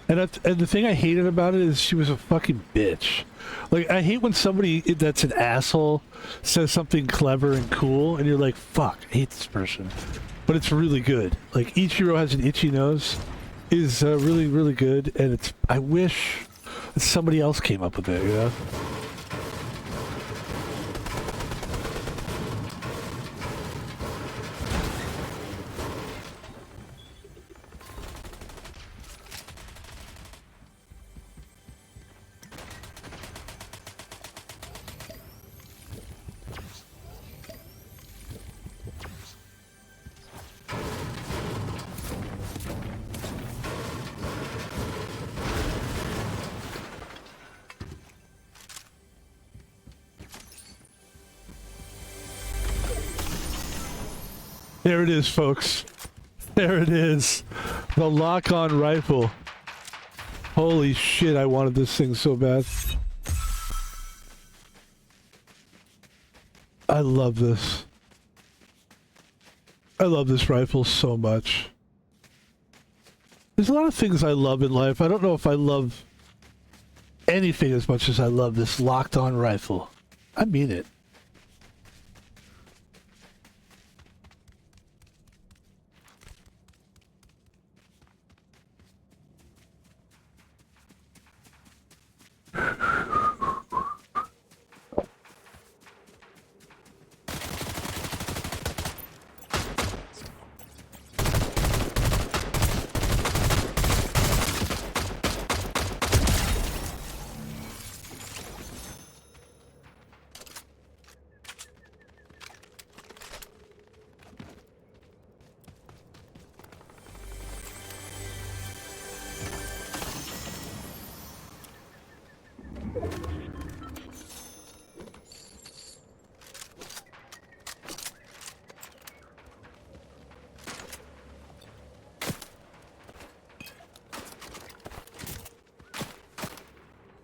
And the thing I hated about it is she was a fucking bitch. Like, I hate when somebody that's an asshole says something clever and cool, and you're like, fuck, I hate this person. But it's really good. Like, Ichiro has an itchy nose is really, really good, and it's, I wish somebody else came up with it, you know? There it is, folks. There it is. The lock-on rifle. Holy shit, I wanted this thing so bad. I love this. I love this rifle so much. There's a lot of things I love in life. I don't know if I love anything as much as I love this locked-on rifle. I mean it.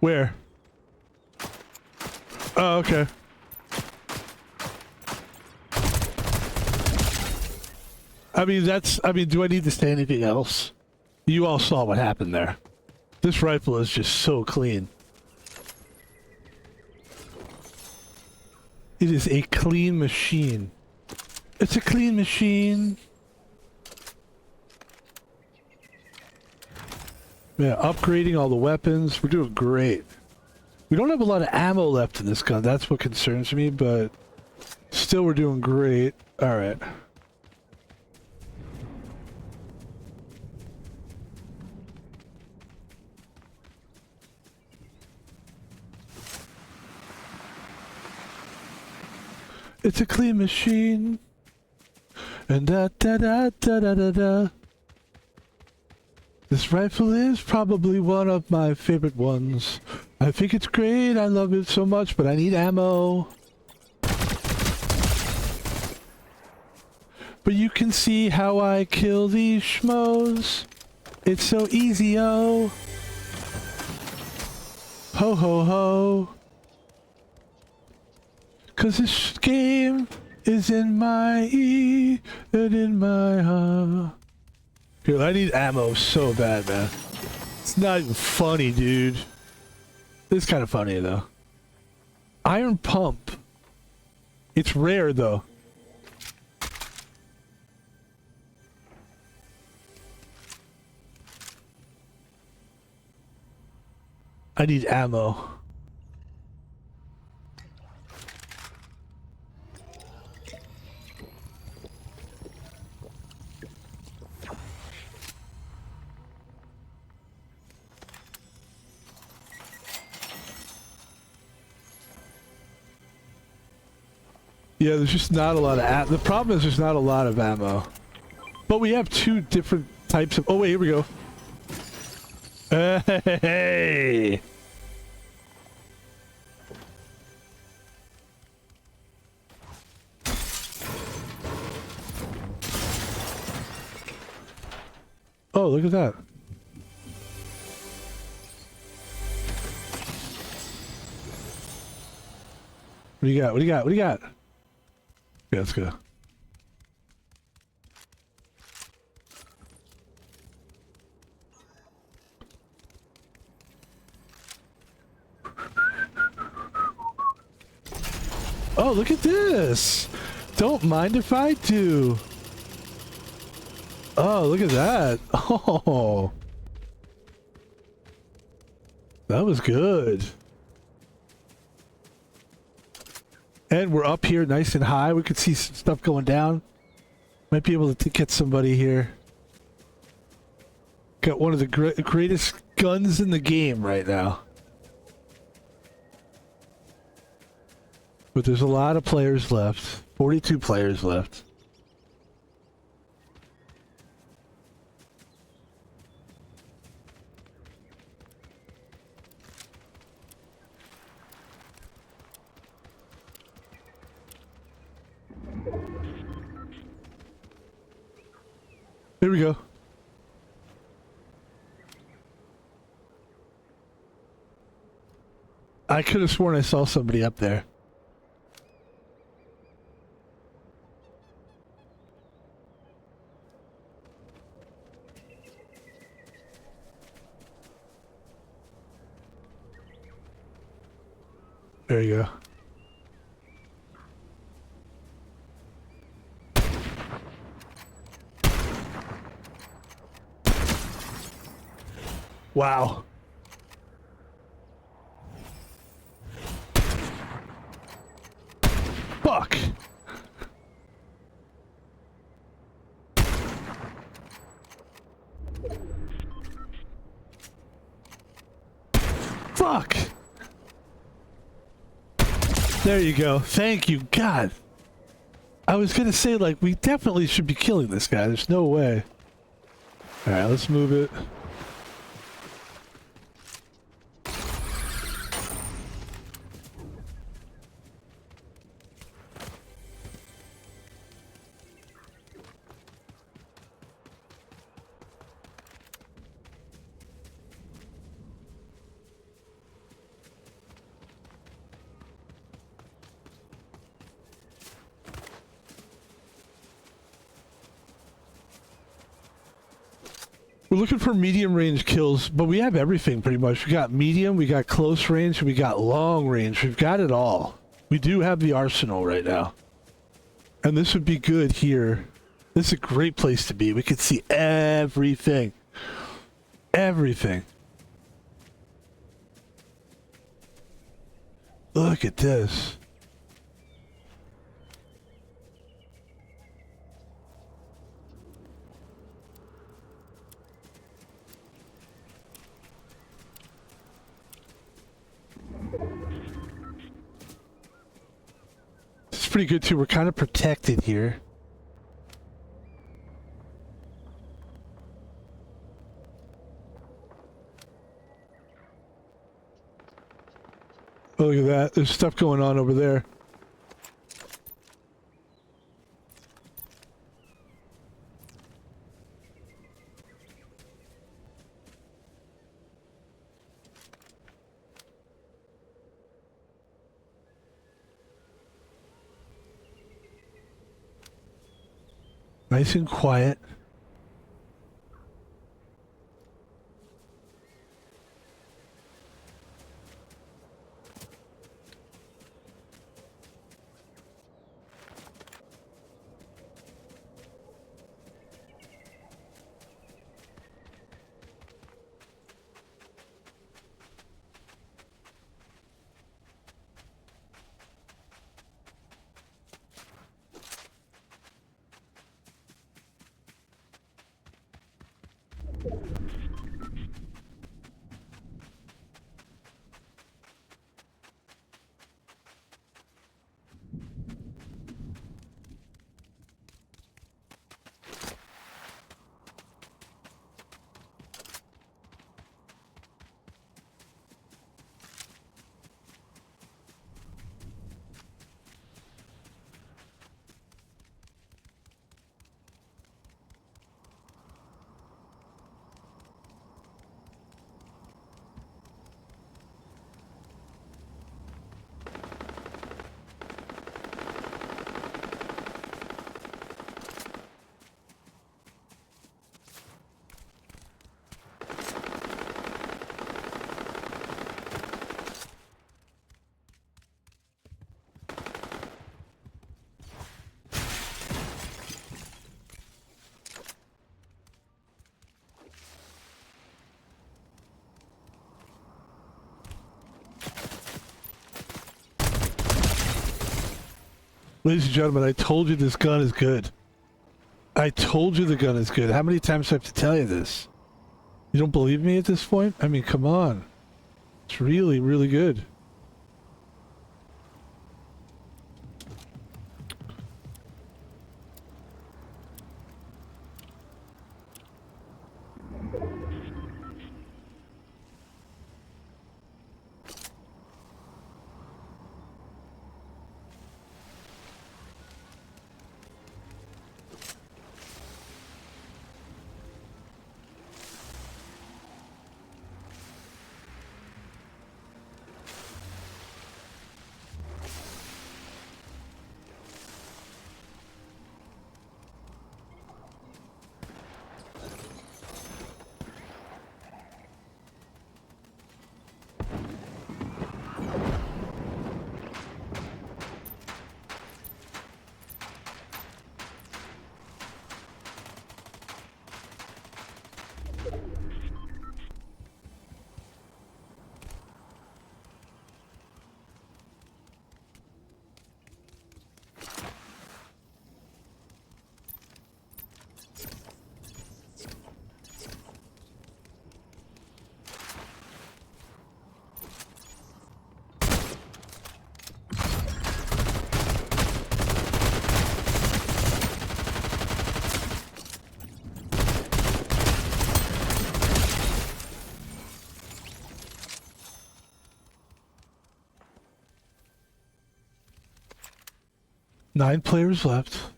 Where? Oh, okay. I mean, do I need to say anything else? You all saw what happened there. This rifle is just so clean. It is a clean machine. It's a clean machine. Yeah, upgrading all the weapons. We're doing great. We don't have a lot of ammo left in this gun. That's what concerns me, but still we're doing great. All right. It's a clean machine. And da da da da da da da. This rifle is probably one of my favorite ones. I think it's great, I love it so much, but I need ammo. But you can see how I kill these schmoes. It's so easy, oh. Ho ho ho. 'Cause this game is in my E and in my heart. Here, I need ammo so bad, man. It's not even funny, dude. It's kind of funny, though. Iron pump. It's rare, though. I need ammo. Yeah, there's just not a lot of ammo. The problem is there's not a lot of ammo. But we have two different types of... Oh, wait, here we go. Hey! Oh, look at that. What do you got? What do you got? What do you got? Yeah, let's go. Oh, look at this! Don't mind if I do. Oh, look at that. Oh. That was good. And we're up here nice and high. We could see some stuff going down. Might be able to get somebody here. Got one of the greatest guns in the game right now. But there's a lot of players left. 42 players left. Here we go. I could have sworn I saw somebody up there. There you go. Wow. Fuck. Fuck. There you go. Thank you. God. I was gonna say, like, we definitely should be killing this guy. There's no way. Alright, let's move it. We're looking for medium range kills, but we have everything pretty much. We got medium, we got close range, we got long range. We've got it all. We do have the arsenal right now. And this would be good here. This is a great place to be. We could see everything. Everything. Look at this. It's pretty good too. We're kind of protected here. Oh, look at that. There's stuff going on over there. Nice and quiet. Ladies and gentlemen, I told you this gun is good. I told you the gun is good. How many times do I have to tell you this? You don't believe me at this point? I mean, come on. It's really, really good. Nine players left.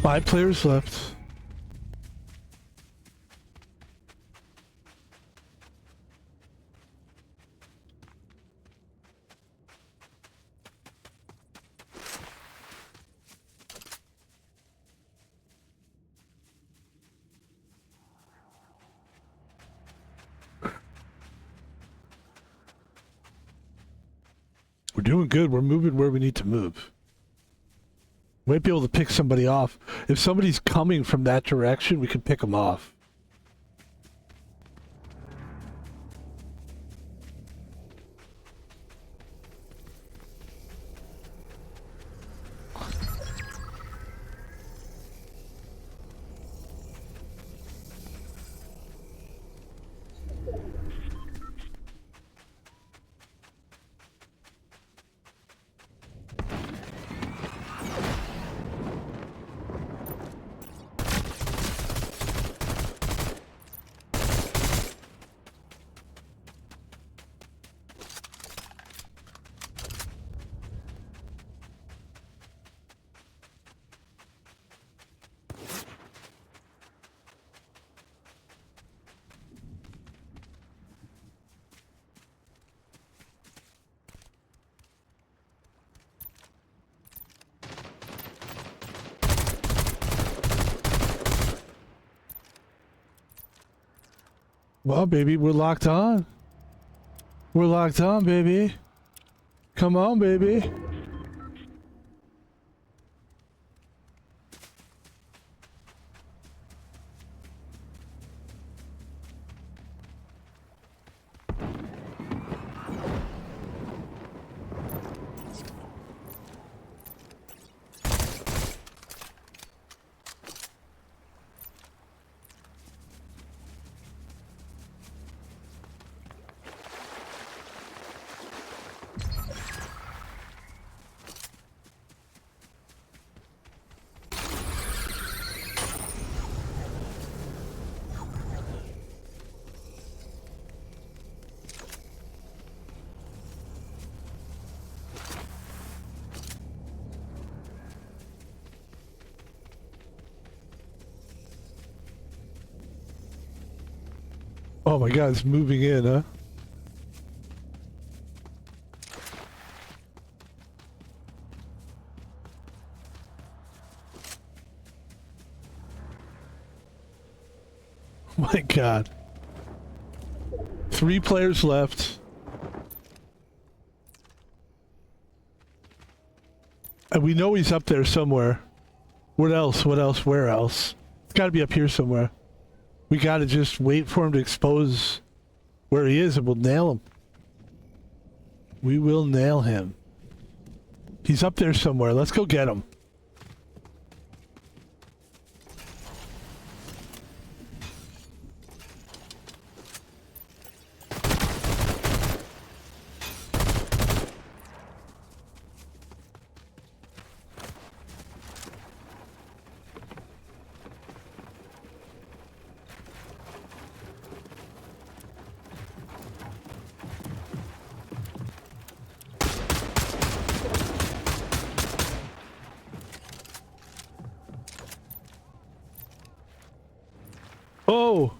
Five players left. We're doing good. We're moving where we need to move. Might be able to pick somebody off. If somebody's coming from that direction, we can pick them off. Well, baby, we're locked on. We're locked on, baby. Come on, baby. Oh my god, it's moving in, huh? My god. 3 players left. And we know he's up there somewhere. What else? What else? Where else? It's gotta be up here somewhere. We gotta just wait for him to expose where he is and we'll nail him. We will nail him. He's up there somewhere. Let's go get him. Oh!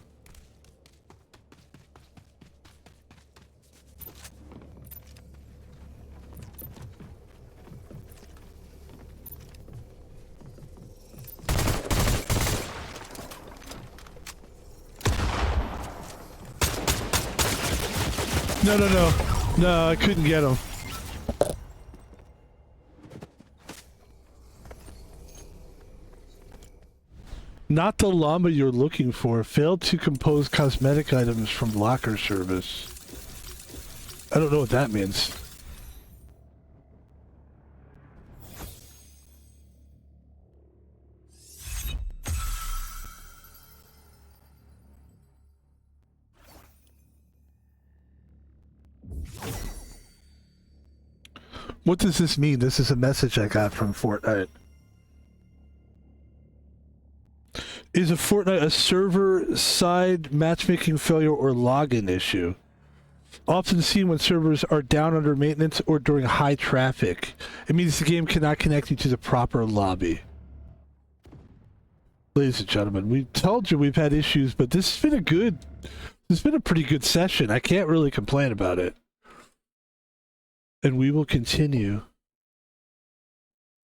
No, no, no. No, I couldn't get him. Not the llama you're looking for. Failed to compose cosmetic items from locker service. I don't know what that means. What does this mean? This is a message I got from Fortnite. Is a Fortnite a server-side matchmaking failure or login issue? Often seen when servers are down under maintenance or during high traffic. It means the game cannot connect you to the proper lobby. Ladies and gentlemen, we told you we've had issues, but this has been a pretty good session. I can't really complain about it. And we will continue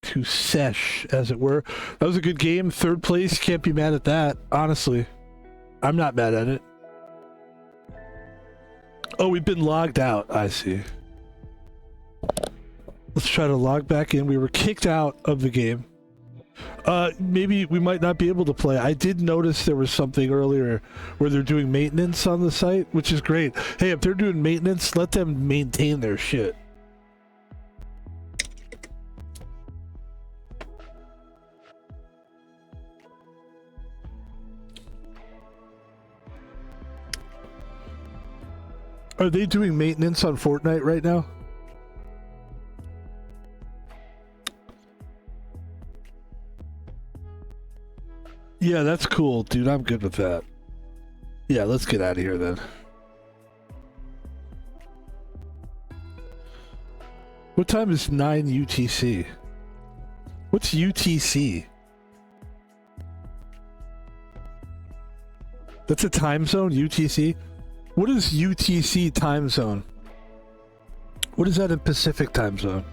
to sesh, as it were. That was a good game. 3rd place. Can't be mad at that. Honestly, I'm not mad at it. Oh, we've been logged out. I see. Let's try to log back in. We were kicked out of the game. Maybe we might not be able to play. I did notice there was something earlier where they're doing maintenance on the site, which is great. Hey, if they're doing maintenance, let them maintain their shit. Are they doing maintenance on Fortnite right now? Yeah, that's cool, dude. I'm good with that. Yeah, let's get out of here then. What time is 9 UTC? What's UTC? That's a time zone, UTC? What is UTC time zone? What is that in Pacific time zone?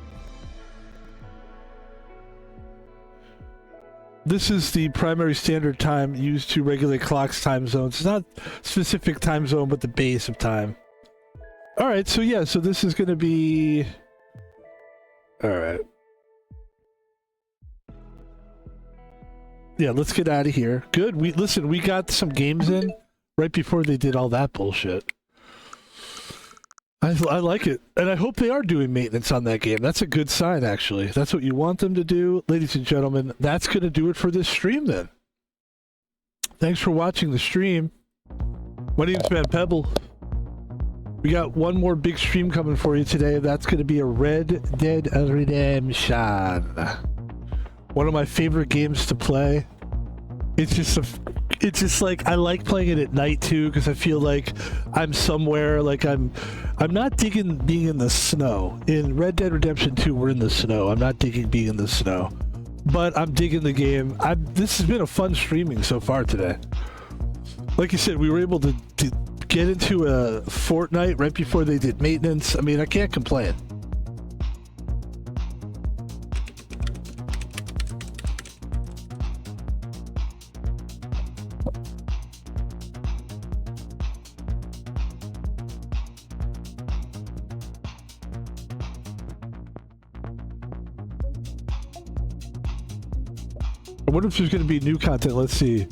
This is the primary standard time used to regulate clocks time zones. It's not specific time zone, but the base of time. All right, so yeah, so this is going to be... All right. Yeah, let's get out of here. Good. We got some games in right before they did all that bullshit. I like it, and I hope they are doing maintenance on that game. That's a good sign, actually. That's what you want them to do. Ladies and gentlemen, that's going to do it for this stream, then. Thanks for watching the stream. My name's Man Pebble. We got one more big stream coming for you today. That's going to be a Red Dead Redemption. One of my favorite games to play. It's just like, I like playing it at night too, because I feel like I'm somewhere, like I'm not digging being in the snow. In Red Dead Redemption 2, we're in the snow. I'm not digging being in the snow, but I'm digging the game. This has been a fun streaming so far today. Like you said, we were able to get into a Fortnite right before they did maintenance. I mean, I can't complain. I wonder if there's going to be new content. Let's see.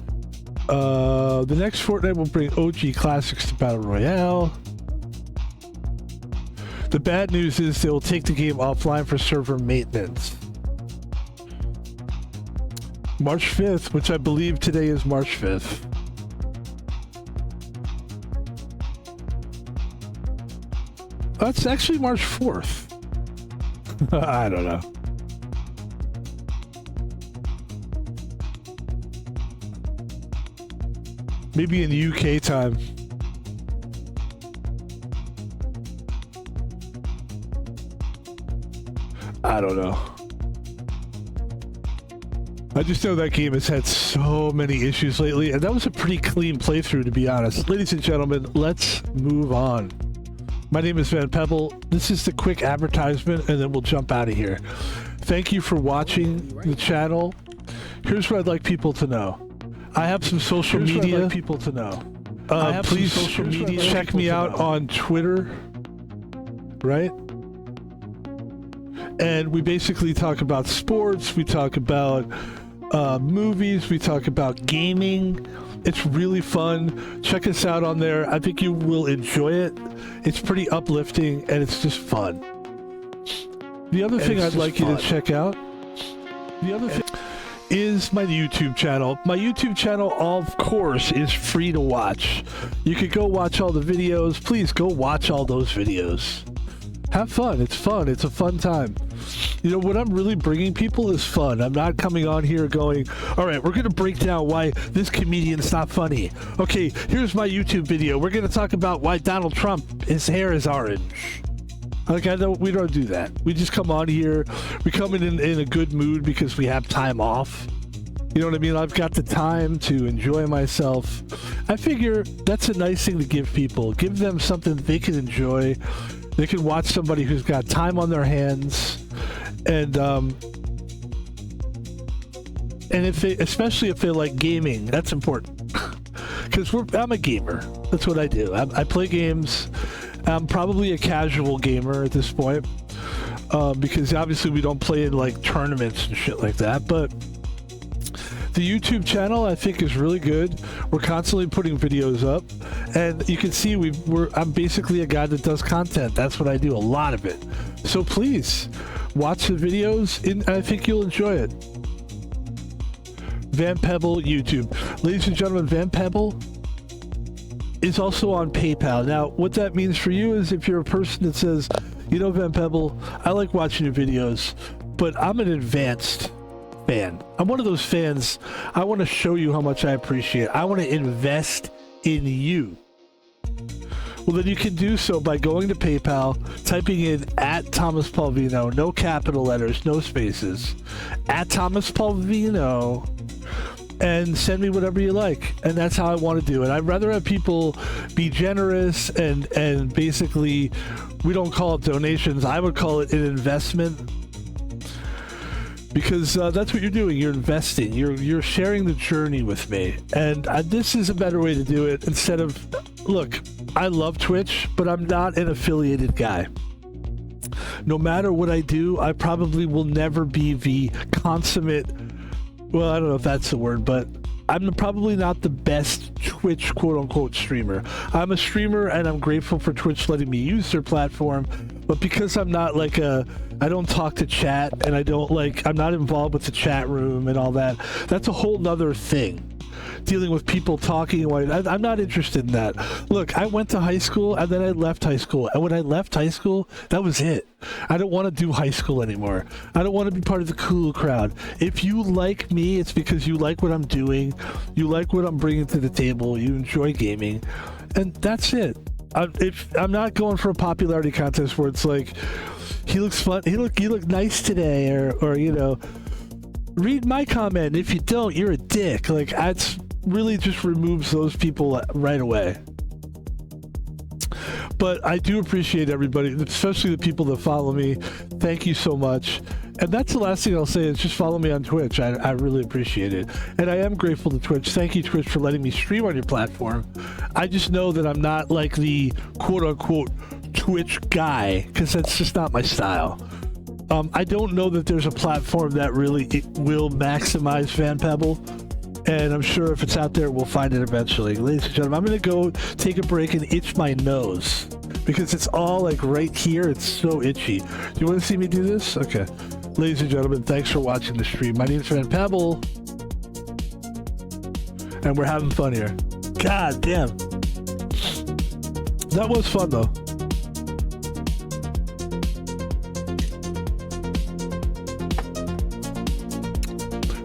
The next Fortnite will bring OG classics to Battle Royale. The bad news is they will take the game offline for server maintenance. March 5th, which I believe today is March 5th. That's actually March 4th. I don't know. Maybe in UK time. I don't know. I just know that game has had so many issues lately, and that was a pretty clean playthrough, to be honest. Ladies and gentlemen, let's move on. My name is Van Pebble. This is the quick advertisement, and then we'll jump out of here. Thank you for watching the channel. Here's what I'd like people to know. I have some social media. I'd like people to know. Please check me out on Twitter, right? And we basically talk about sports. We talk about movies. We talk about gaming. It's really fun. Check us out on there. I think you will enjoy it. It's pretty uplifting, and it's just fun. The other thing I'd like you to check out, is my YouTube channel. My YouTube channel, of course, is free to watch. You could go watch all the videos. Please go watch all those videos. Have fun. It's fun. It's a fun time. You know, what I'm really bringing people is fun. I'm not coming on here going, all right, we're going to break down why this comedian's not funny. Okay, here's my YouTube video. We're going to talk about why Donald Trump, his hair is orange. Like, we don't do that. We just come on here. We come in a good mood because we have time off. You know what I mean? I've got the time to enjoy myself. I figure that's a nice thing to give people. Give them something they can enjoy. They can watch somebody who's got time on their hands. And especially if they like gaming, that's important. Because I'm a gamer. That's what I do. I play games. I'm probably a casual gamer at this point, because obviously we don't play in like tournaments and shit like that. But the YouTube channel, I think, is really good. We're constantly putting videos up, and you can see I'm basically a guy that does content. That's what I do, a lot of it. So please watch the videos, and I think you'll enjoy it. Van Pebble YouTube, ladies and gentlemen. Van Pebble is also on PayPal. Now, what that means for you is if you're a person that says, you know, Van Pebble, I like watching your videos, but I'm an advanced fan. I'm one of those fans. I want to show you how much I appreciate it. I want to invest in you. Well, then you can do so by going to PayPal, typing in @ThomasPaulVino, no capital letters, no spaces, @ThomasPaulVino, and send me whatever you like. And that's how I want to do it. I'd rather have people be generous and basically, we don't call it donations. I would call it an investment. because that's what you're doing. You're investing. You're sharing the journey with me, and this is a better way to do it. Instead of, look, I love Twitch, but I'm not an affiliated guy. No matter what I do, I probably will never be the consummate. Well, I don't know if that's the word, but I'm probably not the best Twitch quote-unquote streamer. I'm a streamer, and I'm grateful for Twitch letting me use their platform. But because I'm not like I don't talk to chat, and I'm not involved with the chat room and all that. That's a whole nother thing. Dealing with people talking, I'm not interested in that. Look, I went to high school, and then I left high school. And when I left high school, that was it. I don't want to do high school anymore. I don't want to be part of the cool crowd. If you like me, it's because you like what I'm doing. You like what I'm bringing to the table. You enjoy gaming. And that's it. I'm not going for a popularity contest where it's like, he looks fun, you look nice today, or you know, read my comment. If you don't, you're a dick. Like, that's really just removes those people right away. But I do appreciate everybody, especially the people that follow me. Thank you so much. And that's the last thing I'll say is just follow me on Twitch. I really appreciate it. And I am grateful to Twitch. Thank you, Twitch, for letting me stream on your platform. I just know that I'm not like the quote-unquote Twitch guy, because that's just not my style. I don't know that there's a platform that really will maximize Fan Pebble. And I'm sure if it's out there, we'll find it eventually. Ladies and gentlemen, I'm going to go take a break and itch my nose. Because it's all like right here. It's so itchy. Do you want to see me do this? Okay. Ladies and gentlemen, thanks for watching the stream. My name is Fan Pebble. And we're having fun here. God damn. That was fun though.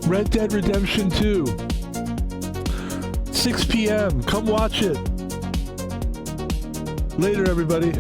Red Dead Redemption 2. 6 p.m. Come watch it. Later, everybody.